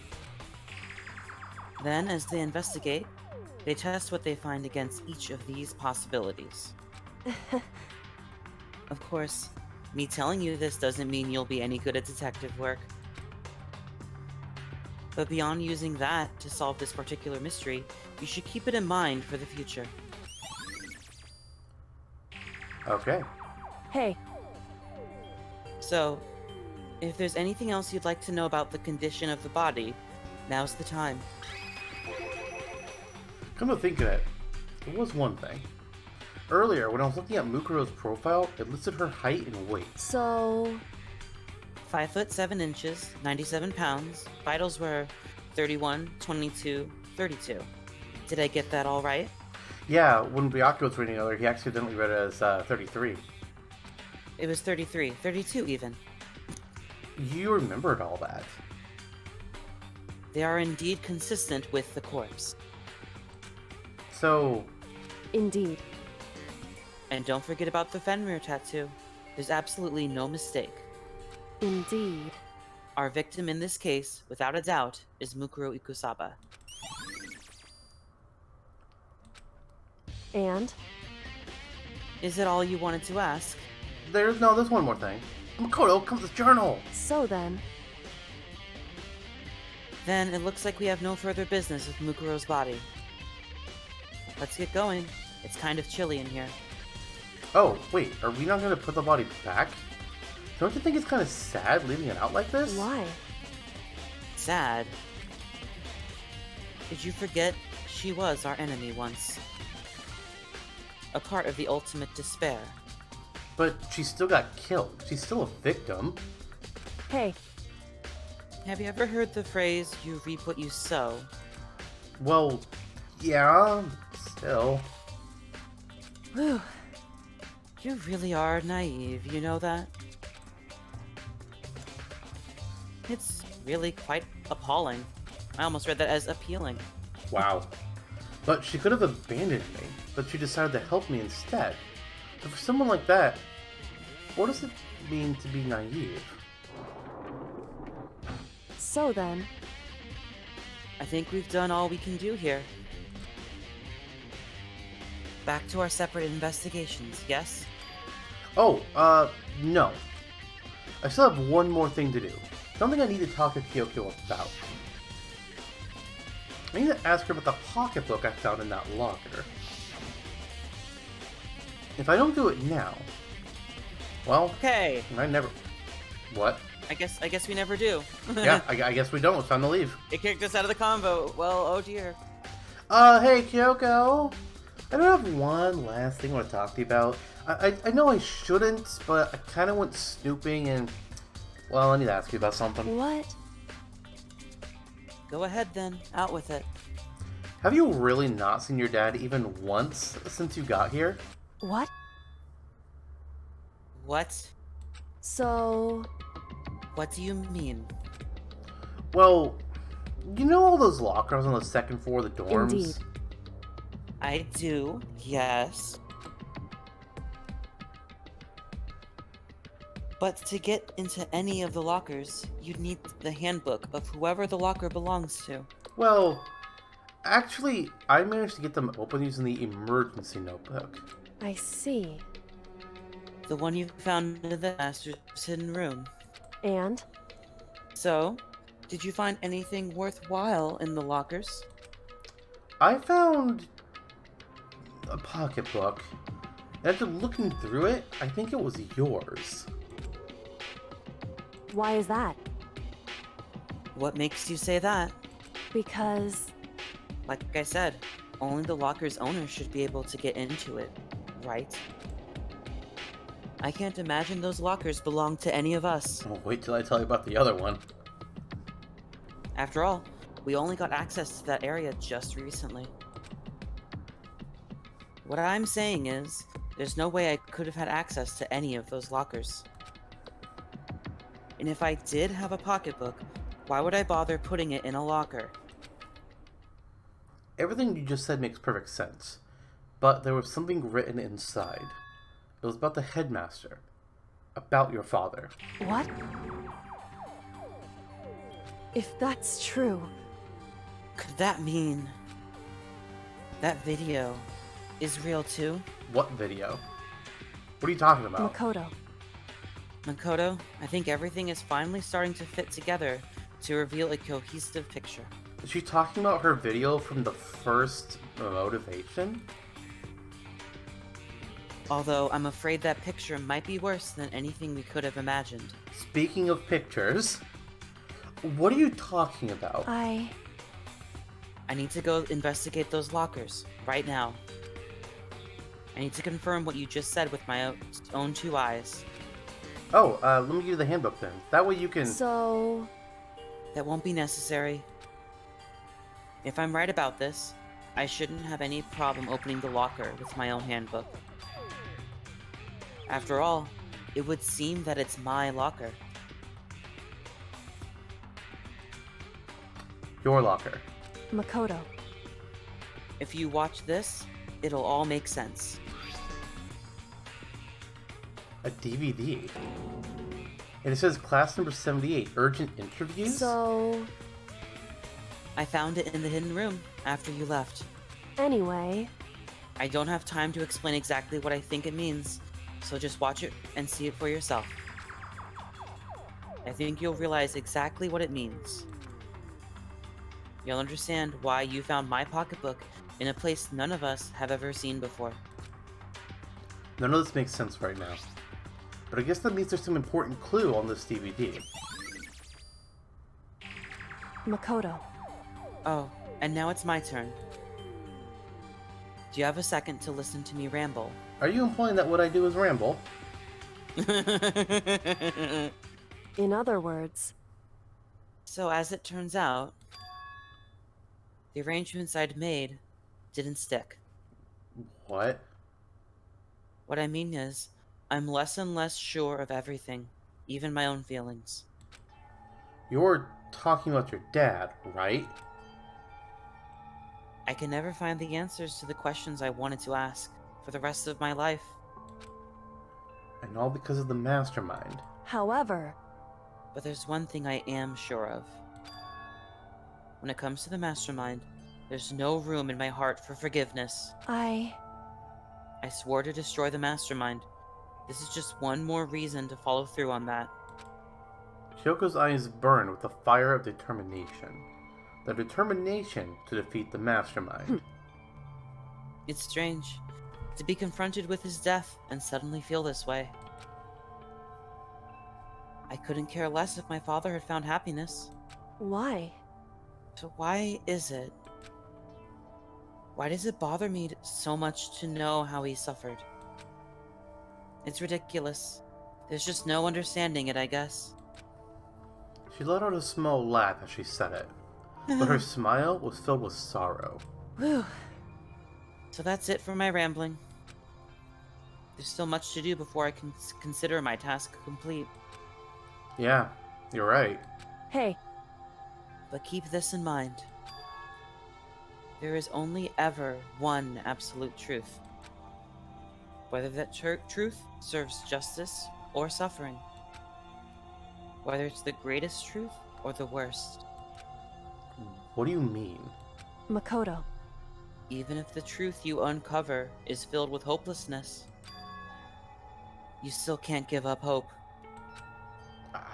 Speaker 6: Then, as they investigate, they test what they find against each of these possibilities. Of course, me telling you this doesn't mean you'll be any good at detective work. But beyond using that to solve this particular mystery, you should keep it in mind for the future.
Speaker 1: Okay.
Speaker 3: Hey.
Speaker 6: So, if there's anything else you'd like to know about the condition of the body, now's the time.
Speaker 1: Come to think of it, there was one thing. Earlier, when I was looking at Mukuro's profile, it listed her height and weight.
Speaker 3: So.
Speaker 6: 5 foot 7 inches, 97 pounds. Vitals were 31, 22, 32. Did I get that all right?
Speaker 1: Yeah, when Byakuya was reading earlier, he accidentally read it as 33.
Speaker 6: It was 33, 32 even.
Speaker 1: You remembered all that.
Speaker 6: They are indeed consistent with the corpse.
Speaker 1: So,
Speaker 3: Indeed.
Speaker 6: And don't forget about the Fenrir tattoo. There's absolutely no mistake.
Speaker 3: Indeed.
Speaker 6: Our victim in this case, without a doubt, is Mukuro Ikusaba.
Speaker 3: And?
Speaker 6: Is it all you wanted to ask?
Speaker 1: There's one more thing. Makoto, come to the journal!
Speaker 3: So then,
Speaker 6: Then it looks like we have no further business with Mukuro's body. Let's get going. It's kind of chilly in here.
Speaker 1: Oh, wait, are we not gonna put the body back? Don't you think it's kind of sad leaving it out like this?
Speaker 3: why?
Speaker 6: Sad. Did you forget she was our enemy once? A part of the ultimate despair.
Speaker 1: But she still got killed. She's still a victim.
Speaker 3: Hey,
Speaker 6: Have you ever heard the phrase, you reap what you sow?
Speaker 1: Well, yeah, still.
Speaker 3: whew.
Speaker 6: You really are naive, you know that? It's really quite appalling. I almost read that as appealing.
Speaker 1: Wow. But she could have abandoned me, but she decided to help me instead. But for someone like that, what does it mean to be naive?
Speaker 3: So then,
Speaker 6: I think we've done all we can do here. Back to our separate investigations, yes?
Speaker 1: Oh, no. I still have one more thing to do. Something I need to talk to Kyoko about. I need to ask her about the pocketbook I found in that locker. If I don't do it now, well,
Speaker 6: Okay,
Speaker 1: I never... What?
Speaker 6: I guess we never do.
Speaker 1: Yeah, I guess we don't. It's time to leave.
Speaker 6: It kicked us out of the convo. Well, oh dear.
Speaker 1: Hey, Kyoko. I don't have one last thing I want to talk to you about. I know I shouldn't, but I kind of went snooping and... Well, I need to ask you about something.
Speaker 3: what?
Speaker 6: Go ahead then, out with it.
Speaker 1: Have you really not seen your dad even once since you got here?
Speaker 3: What?
Speaker 6: What?
Speaker 3: So,
Speaker 6: What do you mean?
Speaker 1: Well, you know all those lockers on the second floor of the dorms?
Speaker 3: Indeed.
Speaker 6: I do, yes. But to get into any of the lockers, you'd need the handbook of whoever the locker belongs to.
Speaker 1: Well, actually, I managed to get them open using the emergency notebook.
Speaker 3: I see.
Speaker 6: The one you found in the master's hidden room.
Speaker 3: And?
Speaker 6: So, did you find anything worthwhile in the lockers?
Speaker 1: I found a pocketbook. And after looking through it, I think it was yours.
Speaker 3: Why is that?
Speaker 6: What makes you say that?
Speaker 3: Because,
Speaker 6: Like I said, only the locker's owner should be able to get into it, right? I can't imagine those lockers belong to any of us.
Speaker 1: Oh, wait till I tell you about the other one.
Speaker 6: After all, we only got access to that area just recently. What I'm saying is, there's no way I could have had access to any of those lockers. And if I did have a pocketbook, why would I bother putting it in a locker?
Speaker 1: Everything you just said makes perfect sense. But there was something written inside. It was about the headmaster. About your father.
Speaker 3: what? If that's true,
Speaker 6: Could that mean that video is real too?
Speaker 1: What video? What are you talking about?
Speaker 3: Makoto,
Speaker 6: Makoto, I think everything is finally starting to fit together to reveal a cohesive picture.
Speaker 1: Is she talking about her video from the first motivation?
Speaker 6: Although I'm afraid that picture might be worse than anything we could have imagined.
Speaker 1: Speaking of pictures, what are you talking about?
Speaker 6: I need to go investigate those lockers, right now. I need to confirm what you just said with my own two eyes.
Speaker 1: Oh, let me give you the handbook then. That way you can...
Speaker 3: so,
Speaker 6: That won't be necessary. If I'm right about this, I shouldn't have any problem opening the locker with my own handbook. After all, it would seem that it's my locker.
Speaker 1: Your locker.
Speaker 3: Makoto,
Speaker 6: If you watch this, it'll all make sense.
Speaker 1: A DVD. And it says class number 78, urgent interviews?
Speaker 3: so,
Speaker 6: I found it in the hidden room after you left.
Speaker 3: anyway,
Speaker 6: I don't have time to explain exactly what I think it means, so just watch it and see it for yourself. I think you'll realize exactly what it means. You'll understand why you found my pocketbook in a place none of us have ever seen before.
Speaker 1: None of this makes sense right now. But I guess that means there's some important clue on this DVD.
Speaker 3: Makoto.
Speaker 6: Oh, and now it's my turn. Do you have a second to listen to me ramble?
Speaker 1: Are you implying that what I do is ramble?
Speaker 3: In other words,
Speaker 6: So as it turns out, the arrangements I'd made didn't stick.
Speaker 1: What?
Speaker 6: What I mean is, I'm less and less sure of everything, even my own feelings.
Speaker 1: You're talking about your dad, right?
Speaker 6: I can never find the answers to the questions I wanted to ask for the rest of my life.
Speaker 1: And all because of the mastermind.
Speaker 3: however,
Speaker 6: But there's one thing I am sure of. When it comes to the mastermind, there's no room in my heart for forgiveness. I swore to destroy the mastermind. This is just one more reason to follow through on that.
Speaker 1: Kyoko's eyes burn with the fire of determination. The determination to defeat the mastermind.
Speaker 6: It's strange to be confronted with his death and suddenly feel this way. I couldn't care less if my father had found happiness.
Speaker 3: why?
Speaker 6: So why is it? Why does it bother me so much to know how he suffered? It's ridiculous. There's just no understanding it, I guess.
Speaker 1: She let out a small laugh as she said it, but her smile was filled with sorrow.
Speaker 3: Whew.
Speaker 6: So that's it for my rambling. There's still much to do before I can consider my task complete.
Speaker 1: Yeah, you're right.
Speaker 3: Hey,
Speaker 6: But keep this in mind. There is only ever one absolute truth. Whether that truth serves justice or suffering. Whether it's the greatest truth or the worst.
Speaker 1: What do you mean?
Speaker 3: Makoto.
Speaker 6: Even if the truth you uncover is filled with hopelessness, you still can't give up hope.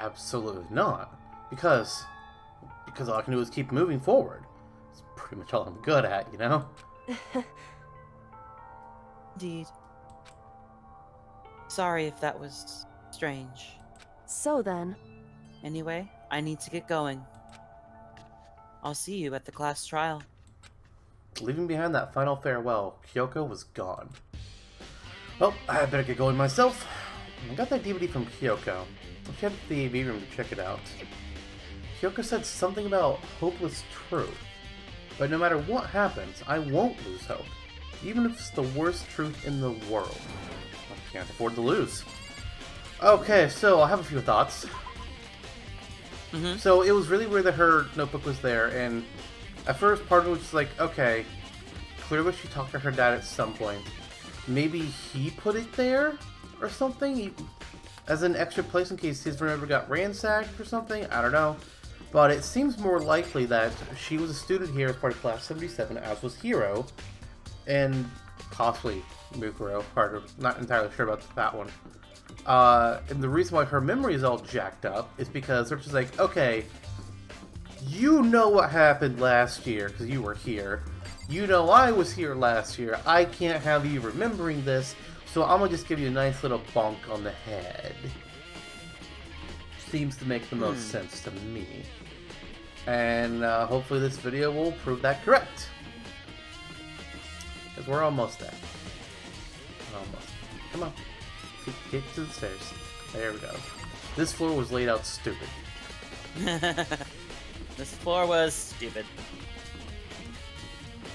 Speaker 1: Absolutely not. Because all I can do is keep moving forward. It's pretty much all I'm good at, you know?
Speaker 6: Indeed. Sorry if that was strange.
Speaker 3: So then,
Speaker 6: Anyway, I need to get going. I'll see you at the class trial.
Speaker 1: Leaving behind that final farewell, Kyoko was gone. Well, I better get going myself. I got that DVD from Kyoko. She headed to the AV room to check it out. Kyoko said something about hopeless truth. But no matter what happens, I won't lose hope. Even if it's the worst truth in the world. I can't afford to lose. Okay, so I have a few thoughts. So it was really weird that her notebook was there, and at first part of it was just like, okay, clearly she talked to her dad at some point. Maybe he put it there or something, as an extra place in case his room ever got ransacked or something. I don't know. But it seems more likely that she was a student here as part of Class 77, as was Hiro, and possibly Mukuro. Not entirely sure about that one. And the reason why her memory is all jacked up is because they're just like, okay, you know what happened last year because you were here. You know I was here last year. I can't have you remembering this, so I'm gonna just give you a nice little bonk on the head. Seems to make the most sense to me. And hopefully this video will prove that correct. Because we're almost there. Almost. Come on. Get to the stairs. There we go. This floor was laid out stupid.
Speaker 6: This floor was stupid.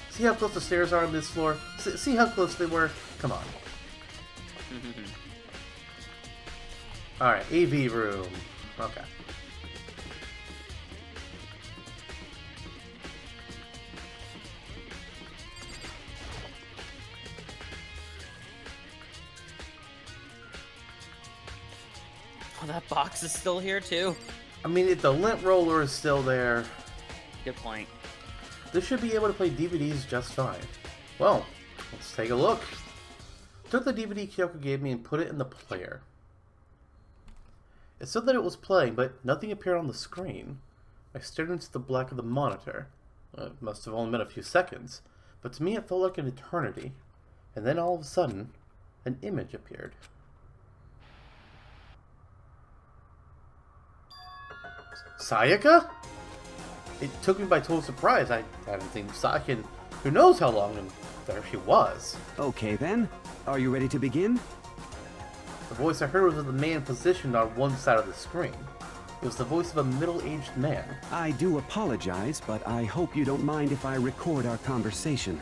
Speaker 1: See how close the stairs are on this floor? See how close they were? Come on. Alright, AV room. Okay.
Speaker 6: Oh, that box is still here too.
Speaker 1: I mean, if the lint roller is still there,
Speaker 6: Good point.
Speaker 1: this should be able to play DVDs just fine. Well, Let's take a look. Took the DVD Kyoko gave me and put it in the player. It said that it was playing, but nothing appeared on the screen. I stared into the black of the monitor. It must have only been a few seconds, but to me it felt like an eternity. And then all of a sudden, an image appeared. Sayaka? It took me by total surprise. I hadn't seen Sayaka in who knows how long, and there she was.
Speaker 7: Okay then, are you ready to begin?
Speaker 1: The voice I heard was of the man positioned on one side of the screen. It was the voice of a middle-aged man.
Speaker 7: I do apologize, but I hope you don't mind if I record our conversation.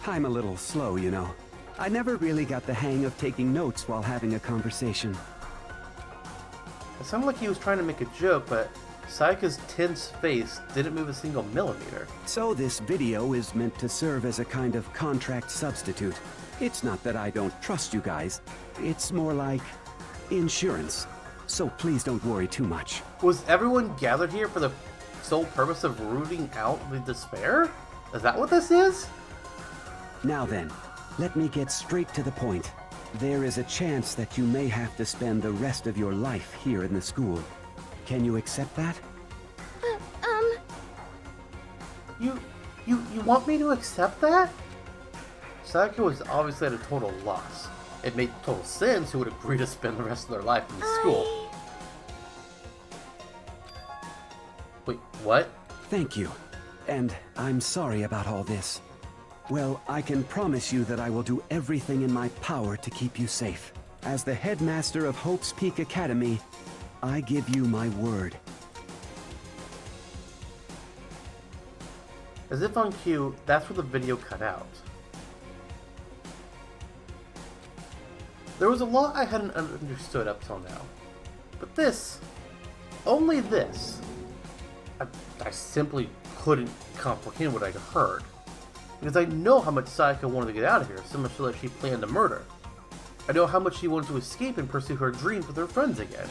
Speaker 7: I'm a little slow, you know. I never really got the hang of taking notes while having a conversation.
Speaker 1: It sounded like he was trying to make a joke, but Sayaka's tense face didn't move a single millimeter.
Speaker 7: So this video is meant to serve as a kind of contract substitute. It's not that I don't trust you guys. It's more like insurance. So please don't worry too much.
Speaker 1: Was everyone gathered here for the sole purpose of rooting out the despair? Is that what this is?
Speaker 7: Now then, let me get straight to the point. There is a chance that you may have to spend the rest of your life here in the school. Can you accept that?
Speaker 1: You want me to accept that? Sayaka was obviously at a total loss. It made total sense who would agree to spend the rest of their life in the school. Wait, what?
Speaker 7: Thank you. And I'm sorry about all this. Well, I can promise you that I will do everything in my power to keep you safe. As the headmaster of Hope's Peak Academy, I give you my word.
Speaker 1: As if on cue, that's where the video cut out. There was a lot I hadn't understood up till now. But this, only this, I simply couldn't comprehend what I'd heard. Because I know how much Sayaka wanted to get out of here, so much so that she planned a murder. I know how much she wanted to escape and pursue her dreams with her friends again.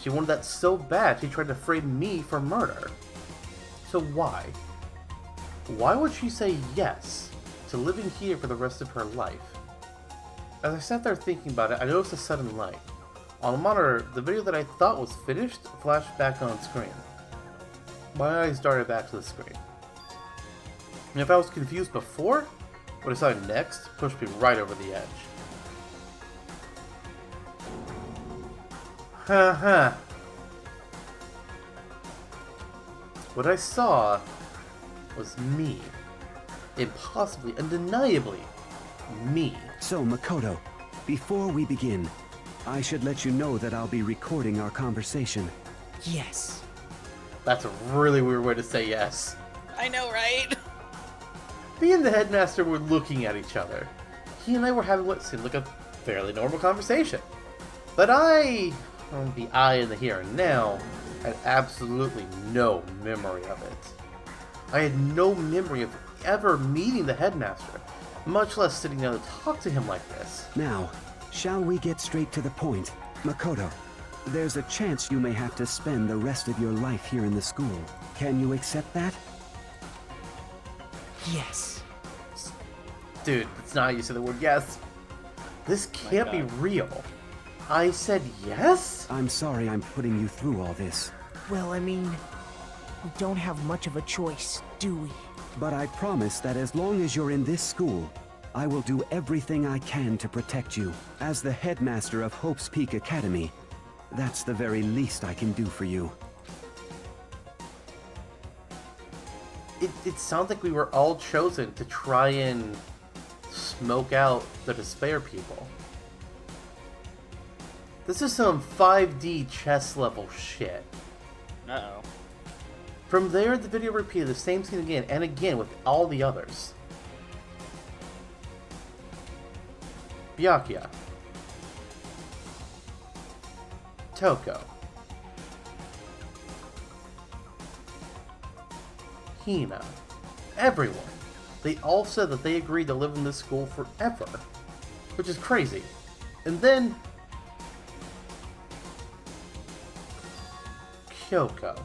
Speaker 1: She wanted that so bad she tried to frame me for murder. So why? Why would she say yes to living here for the rest of her life? As I sat there thinking about it, I noticed a sudden light. On the monitor, the video that I thought was finished flashed back on screen. My eyes darted back to the screen. And if I was confused before, what I saw next pushed me right over the edge. Haha. What I saw was me. Impossibly, undeniably, me.
Speaker 7: So, Makoto, before we begin, I should let you know that I'll be recording our conversation.
Speaker 5: Yes.
Speaker 1: That's a really weird way to say yes.
Speaker 6: I know, right?
Speaker 1: Me and the headmaster were looking at each other. He and I were having what seemed like a fairly normal conversation. But the I in the here and now, had absolutely no memory of it. I had no memory of ever meeting the headmaster, much less sitting down to talk to him like this.
Speaker 7: Now, shall we get straight to the point? Makoto, there's a chance you may have to spend the rest of your life here in the school. Can you accept that?
Speaker 5: Yes.
Speaker 1: Dude, it's not how you say the word yes. This can't be real. I said yes?
Speaker 7: I'm sorry I'm putting you through all this.
Speaker 5: Well, I mean, we don't have much of a choice, do we?
Speaker 7: But I promise that as long as you're in this school, I will do everything I can to protect you. As the headmaster of Hope's Peak Academy, that's the very least I can do for you.
Speaker 1: It sounds like we were all chosen to try and smoke out the despair people. This is some 5D chess level shit.
Speaker 6: Uh-oh.
Speaker 1: From there, the video repeated the same scene again and again with all the others. Byakuya. Toko. Hina. Everyone. They all said that they agreed to live in this school forever. Which is crazy. And then... Kyoko.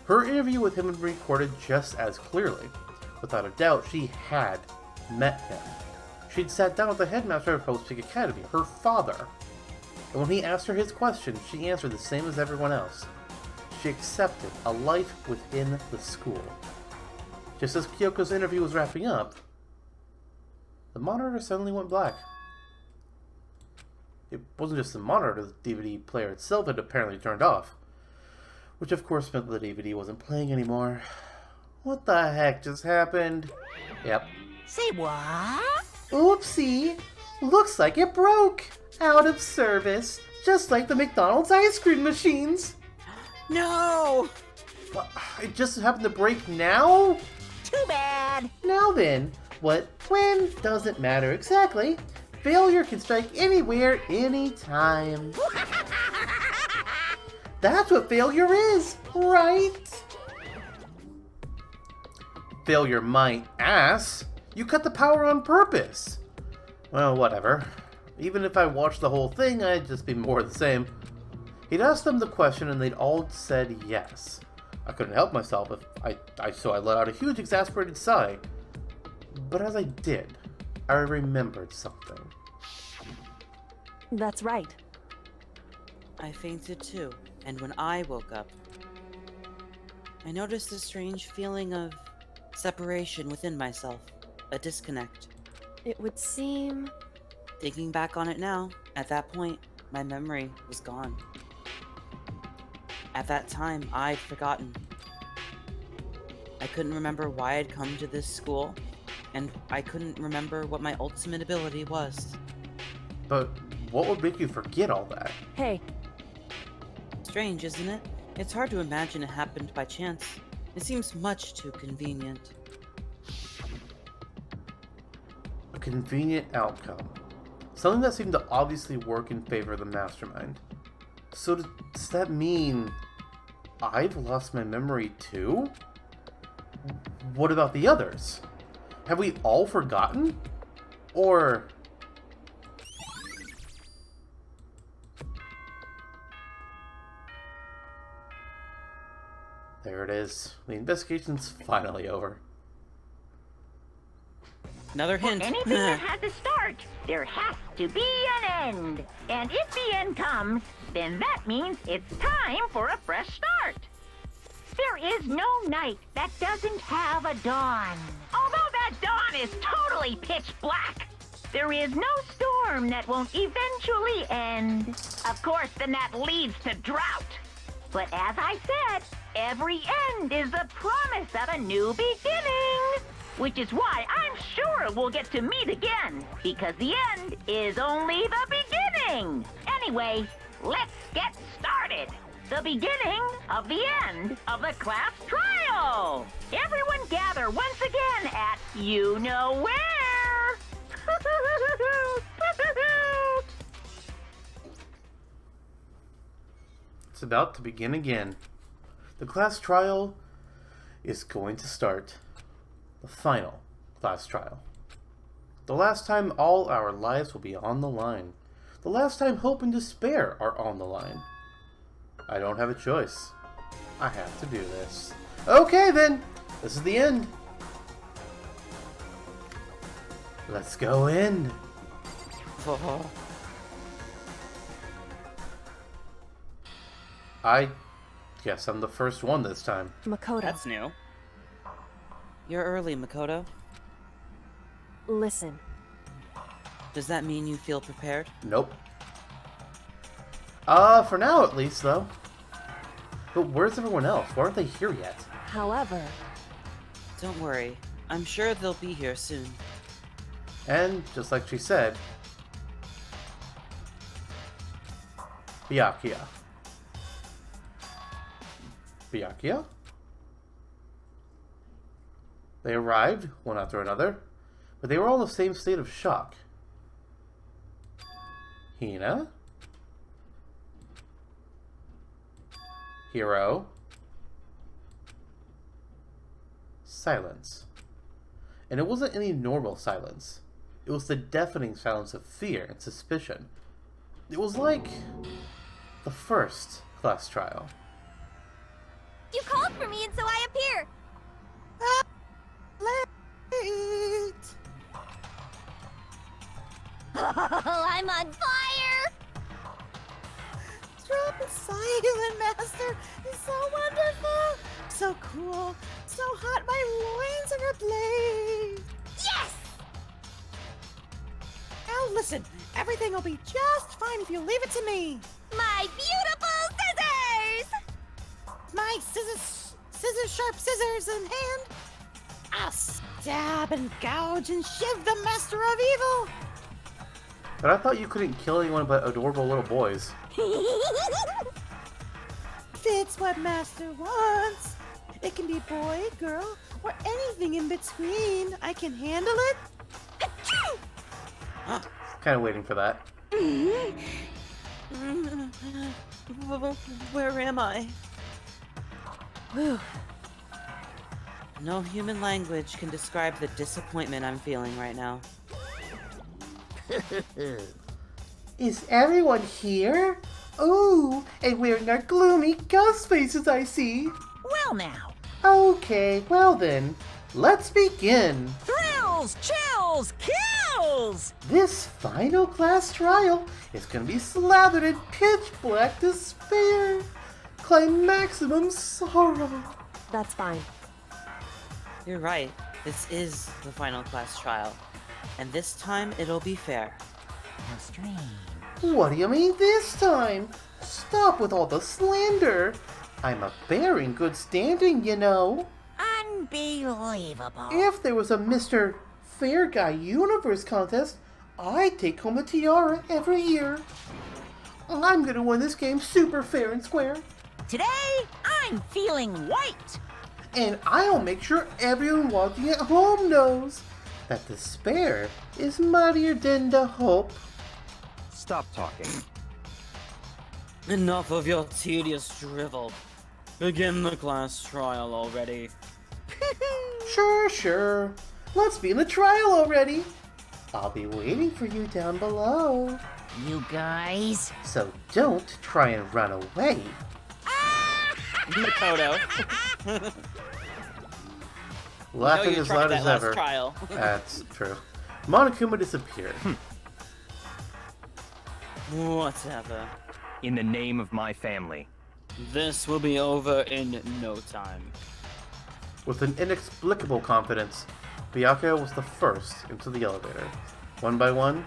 Speaker 1: Her interview with him had been recorded just as clearly. Without a doubt, she had met him. She'd sat down with the headmaster of Havoc Academy, her father. And when he asked her his question, she answered the same as everyone else. She accepted a life within the school. Just as Kyoko's interview was wrapping up, the monitor suddenly went black. It wasn't just the monitor, the DVD player itself had apparently turned off. Which of course meant the DVD wasn't playing anymore. What the heck just happened? Yep.
Speaker 2: Say what?
Speaker 1: Oopsie! Looks like it broke! Out of service, just like the McDonald's ice cream machines!
Speaker 5: No!
Speaker 1: It just happened to break now?
Speaker 2: Too bad.
Speaker 1: Now then, when doesn't matter exactly. Failure can strike anywhere, anytime. That's what failure is, right? Failure my ass. You cut the power on purpose. Well, whatever. Even if I watched the whole thing, I'd just be more of the same. He'd asked them the question and they'd all said yes. I couldn't help myself, so I let out a huge exasperated sigh. But as I did, I remembered something.
Speaker 3: That's right.
Speaker 6: I fainted too, and when I woke up, I noticed a strange feeling of separation within myself, a disconnect.
Speaker 3: It would seem...
Speaker 6: Thinking back on it now, at that point, my memory was gone. At that time, I'd forgotten. I couldn't remember why I'd come to this school, and I couldn't remember what my ultimate ability was.
Speaker 1: But what would make you forget all that?
Speaker 3: Hey,
Speaker 6: Strange, isn't it? It's hard to imagine it happened by chance. It seems much too convenient.
Speaker 1: A convenient outcome. Something that seemed to obviously work in favor of the mastermind. So does that mean I've lost my memory too? What about the others? Have we all forgotten? Or... There it is. The investigation's finally over.
Speaker 6: Another
Speaker 4: For
Speaker 6: hint.
Speaker 4: anything that has a start, there has to be an end. And if the end comes, then that means it's time for a fresh start. There is no night that doesn't have a dawn. Although that dawn is totally pitch black, there is no storm that won't eventually end. Of course, then that leads to drought. But as I said, every end is the promise of a new beginning. Which is why I'm sure we'll get to meet again, because the end is only the beginning. Anyway, let's get started. The beginning of the end of the class trial. Everyone gather once again at you know where.
Speaker 1: It's about to begin again. The class trial is going to start. The final class trial. The last time all our lives will be on the line. The last time hope and despair are on the line. I don't have a choice. I have to do this. Okay then, this is the end. Let's go in. I guess I'm the first one this time.
Speaker 3: Makoto,
Speaker 6: That's new. You're early, Makoto.
Speaker 3: listen.
Speaker 6: Does that mean you feel prepared?
Speaker 1: Nope. For now at least, though. But where's everyone else? Why aren't they here yet?
Speaker 3: However,
Speaker 6: Don't worry. I'm sure they'll be here soon.
Speaker 1: And, just like she said, Byakuya. Byakuya? They arrived, one after another, but they were all in the same state of shock. Hina? Hiro? Silence. And it wasn't any normal silence. It was the deafening silence of fear and suspicion. It was like the first class trial.
Speaker 8: You called for me and so I appear.
Speaker 2: Late.
Speaker 8: I'm on fire!
Speaker 2: Drop Silent Master is so wonderful, so cool, so hot. My loins are ablaze.
Speaker 8: Yes!
Speaker 2: Now listen, everything will be just fine if you leave it to me.
Speaker 8: My beautiful scissors!
Speaker 2: My sharp scissors in hand. I'll stab and gouge and shiv the master of evil.
Speaker 1: But I thought you couldn't kill anyone but adorable little boys.
Speaker 2: If it's what master wants, it can be boy, girl, or anything in between. I can handle it.
Speaker 1: Kind of waiting for that.
Speaker 6: Where am I? Whew. No human language can describe the disappointment I'm feeling right now.
Speaker 1: Is everyone here? Ooh, and wearing our gloomy ghost faces, I see.
Speaker 2: Well now.
Speaker 1: Okay, well then, let's begin.
Speaker 2: Thrills, chills, kills!
Speaker 1: This final class trial is gonna be slathered in pitch black despair. Claim maximum sorrow.
Speaker 3: That's fine.
Speaker 6: You're right. This is the final class trial. And this time it'll be fair.
Speaker 2: How strange.
Speaker 1: What do you mean this time? Stop with all the slander. I'm a bear in good standing, you know.
Speaker 2: Unbelievable.
Speaker 1: If there was a Mr. Fair Guy Universe contest, I'd take home a tiara every year. I'm gonna win this game super fair and square.
Speaker 2: Today, I'm feeling white.
Speaker 1: And I'll make sure everyone watching at home knows that despair is mightier than the hope.
Speaker 9: Stop talking.
Speaker 6: Enough of your tedious drivel. Begin the class trial already.
Speaker 1: Sure. Let's be in the trial already. I'll be waiting for you down below.
Speaker 2: You guys.
Speaker 1: So don't try and run away.
Speaker 6: Makoto.
Speaker 1: Laughing
Speaker 6: you
Speaker 1: as
Speaker 6: tried
Speaker 1: loud
Speaker 6: that
Speaker 1: as
Speaker 6: last
Speaker 1: ever.
Speaker 6: trial.
Speaker 1: That's true. Monokuma disappeared.
Speaker 6: Whatever.
Speaker 9: In the name of my family.
Speaker 6: This will be over in no time.
Speaker 1: With an inexplicable confidence, Byakuya was the first into the elevator. One by one,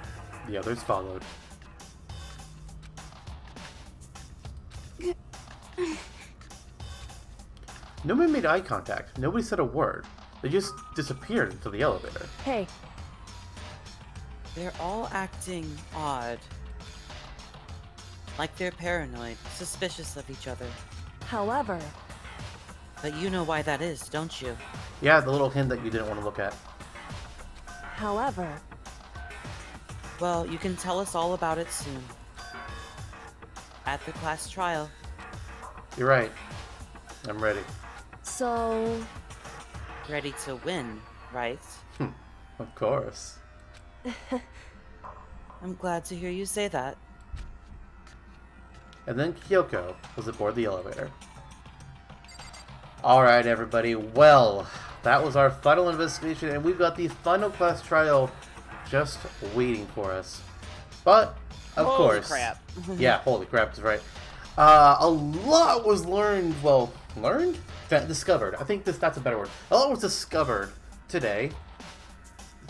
Speaker 1: the others followed. Nobody made eye contact. Nobody said a word. They just disappeared into the elevator.
Speaker 3: Hey,
Speaker 6: They're all acting odd. Like they're paranoid, suspicious of each other.
Speaker 3: however,
Speaker 6: But you know why that is, don't you?
Speaker 1: Yeah, the little hint that you didn't want to look at.
Speaker 3: however,
Speaker 6: Well, you can tell us all about it soon. At the class trial.
Speaker 1: You're right. I'm ready.
Speaker 3: so
Speaker 6: Ready to win, right?
Speaker 1: Of course.
Speaker 6: I'm glad to hear you say that.
Speaker 1: And then Kyoko was aboard the elevator. Alright, everybody. Well, that was our final investigation, and we've got the final class trial just waiting for us. But, of
Speaker 6: Holy
Speaker 1: course.
Speaker 6: crap.
Speaker 1: Yeah, holy crap, is right. A lot was learned. Well, learned? Discovered. I think that's a better word. A lot was discovered today.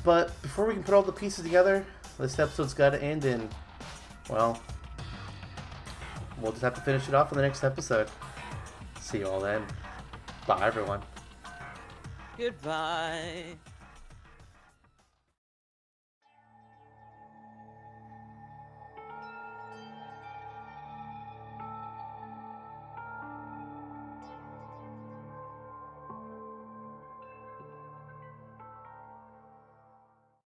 Speaker 1: But before we can put all the pieces together, this episode's got to end in, well, we'll just have to finish it off in the next episode. See you all then. Bye, everyone.
Speaker 6: Goodbye.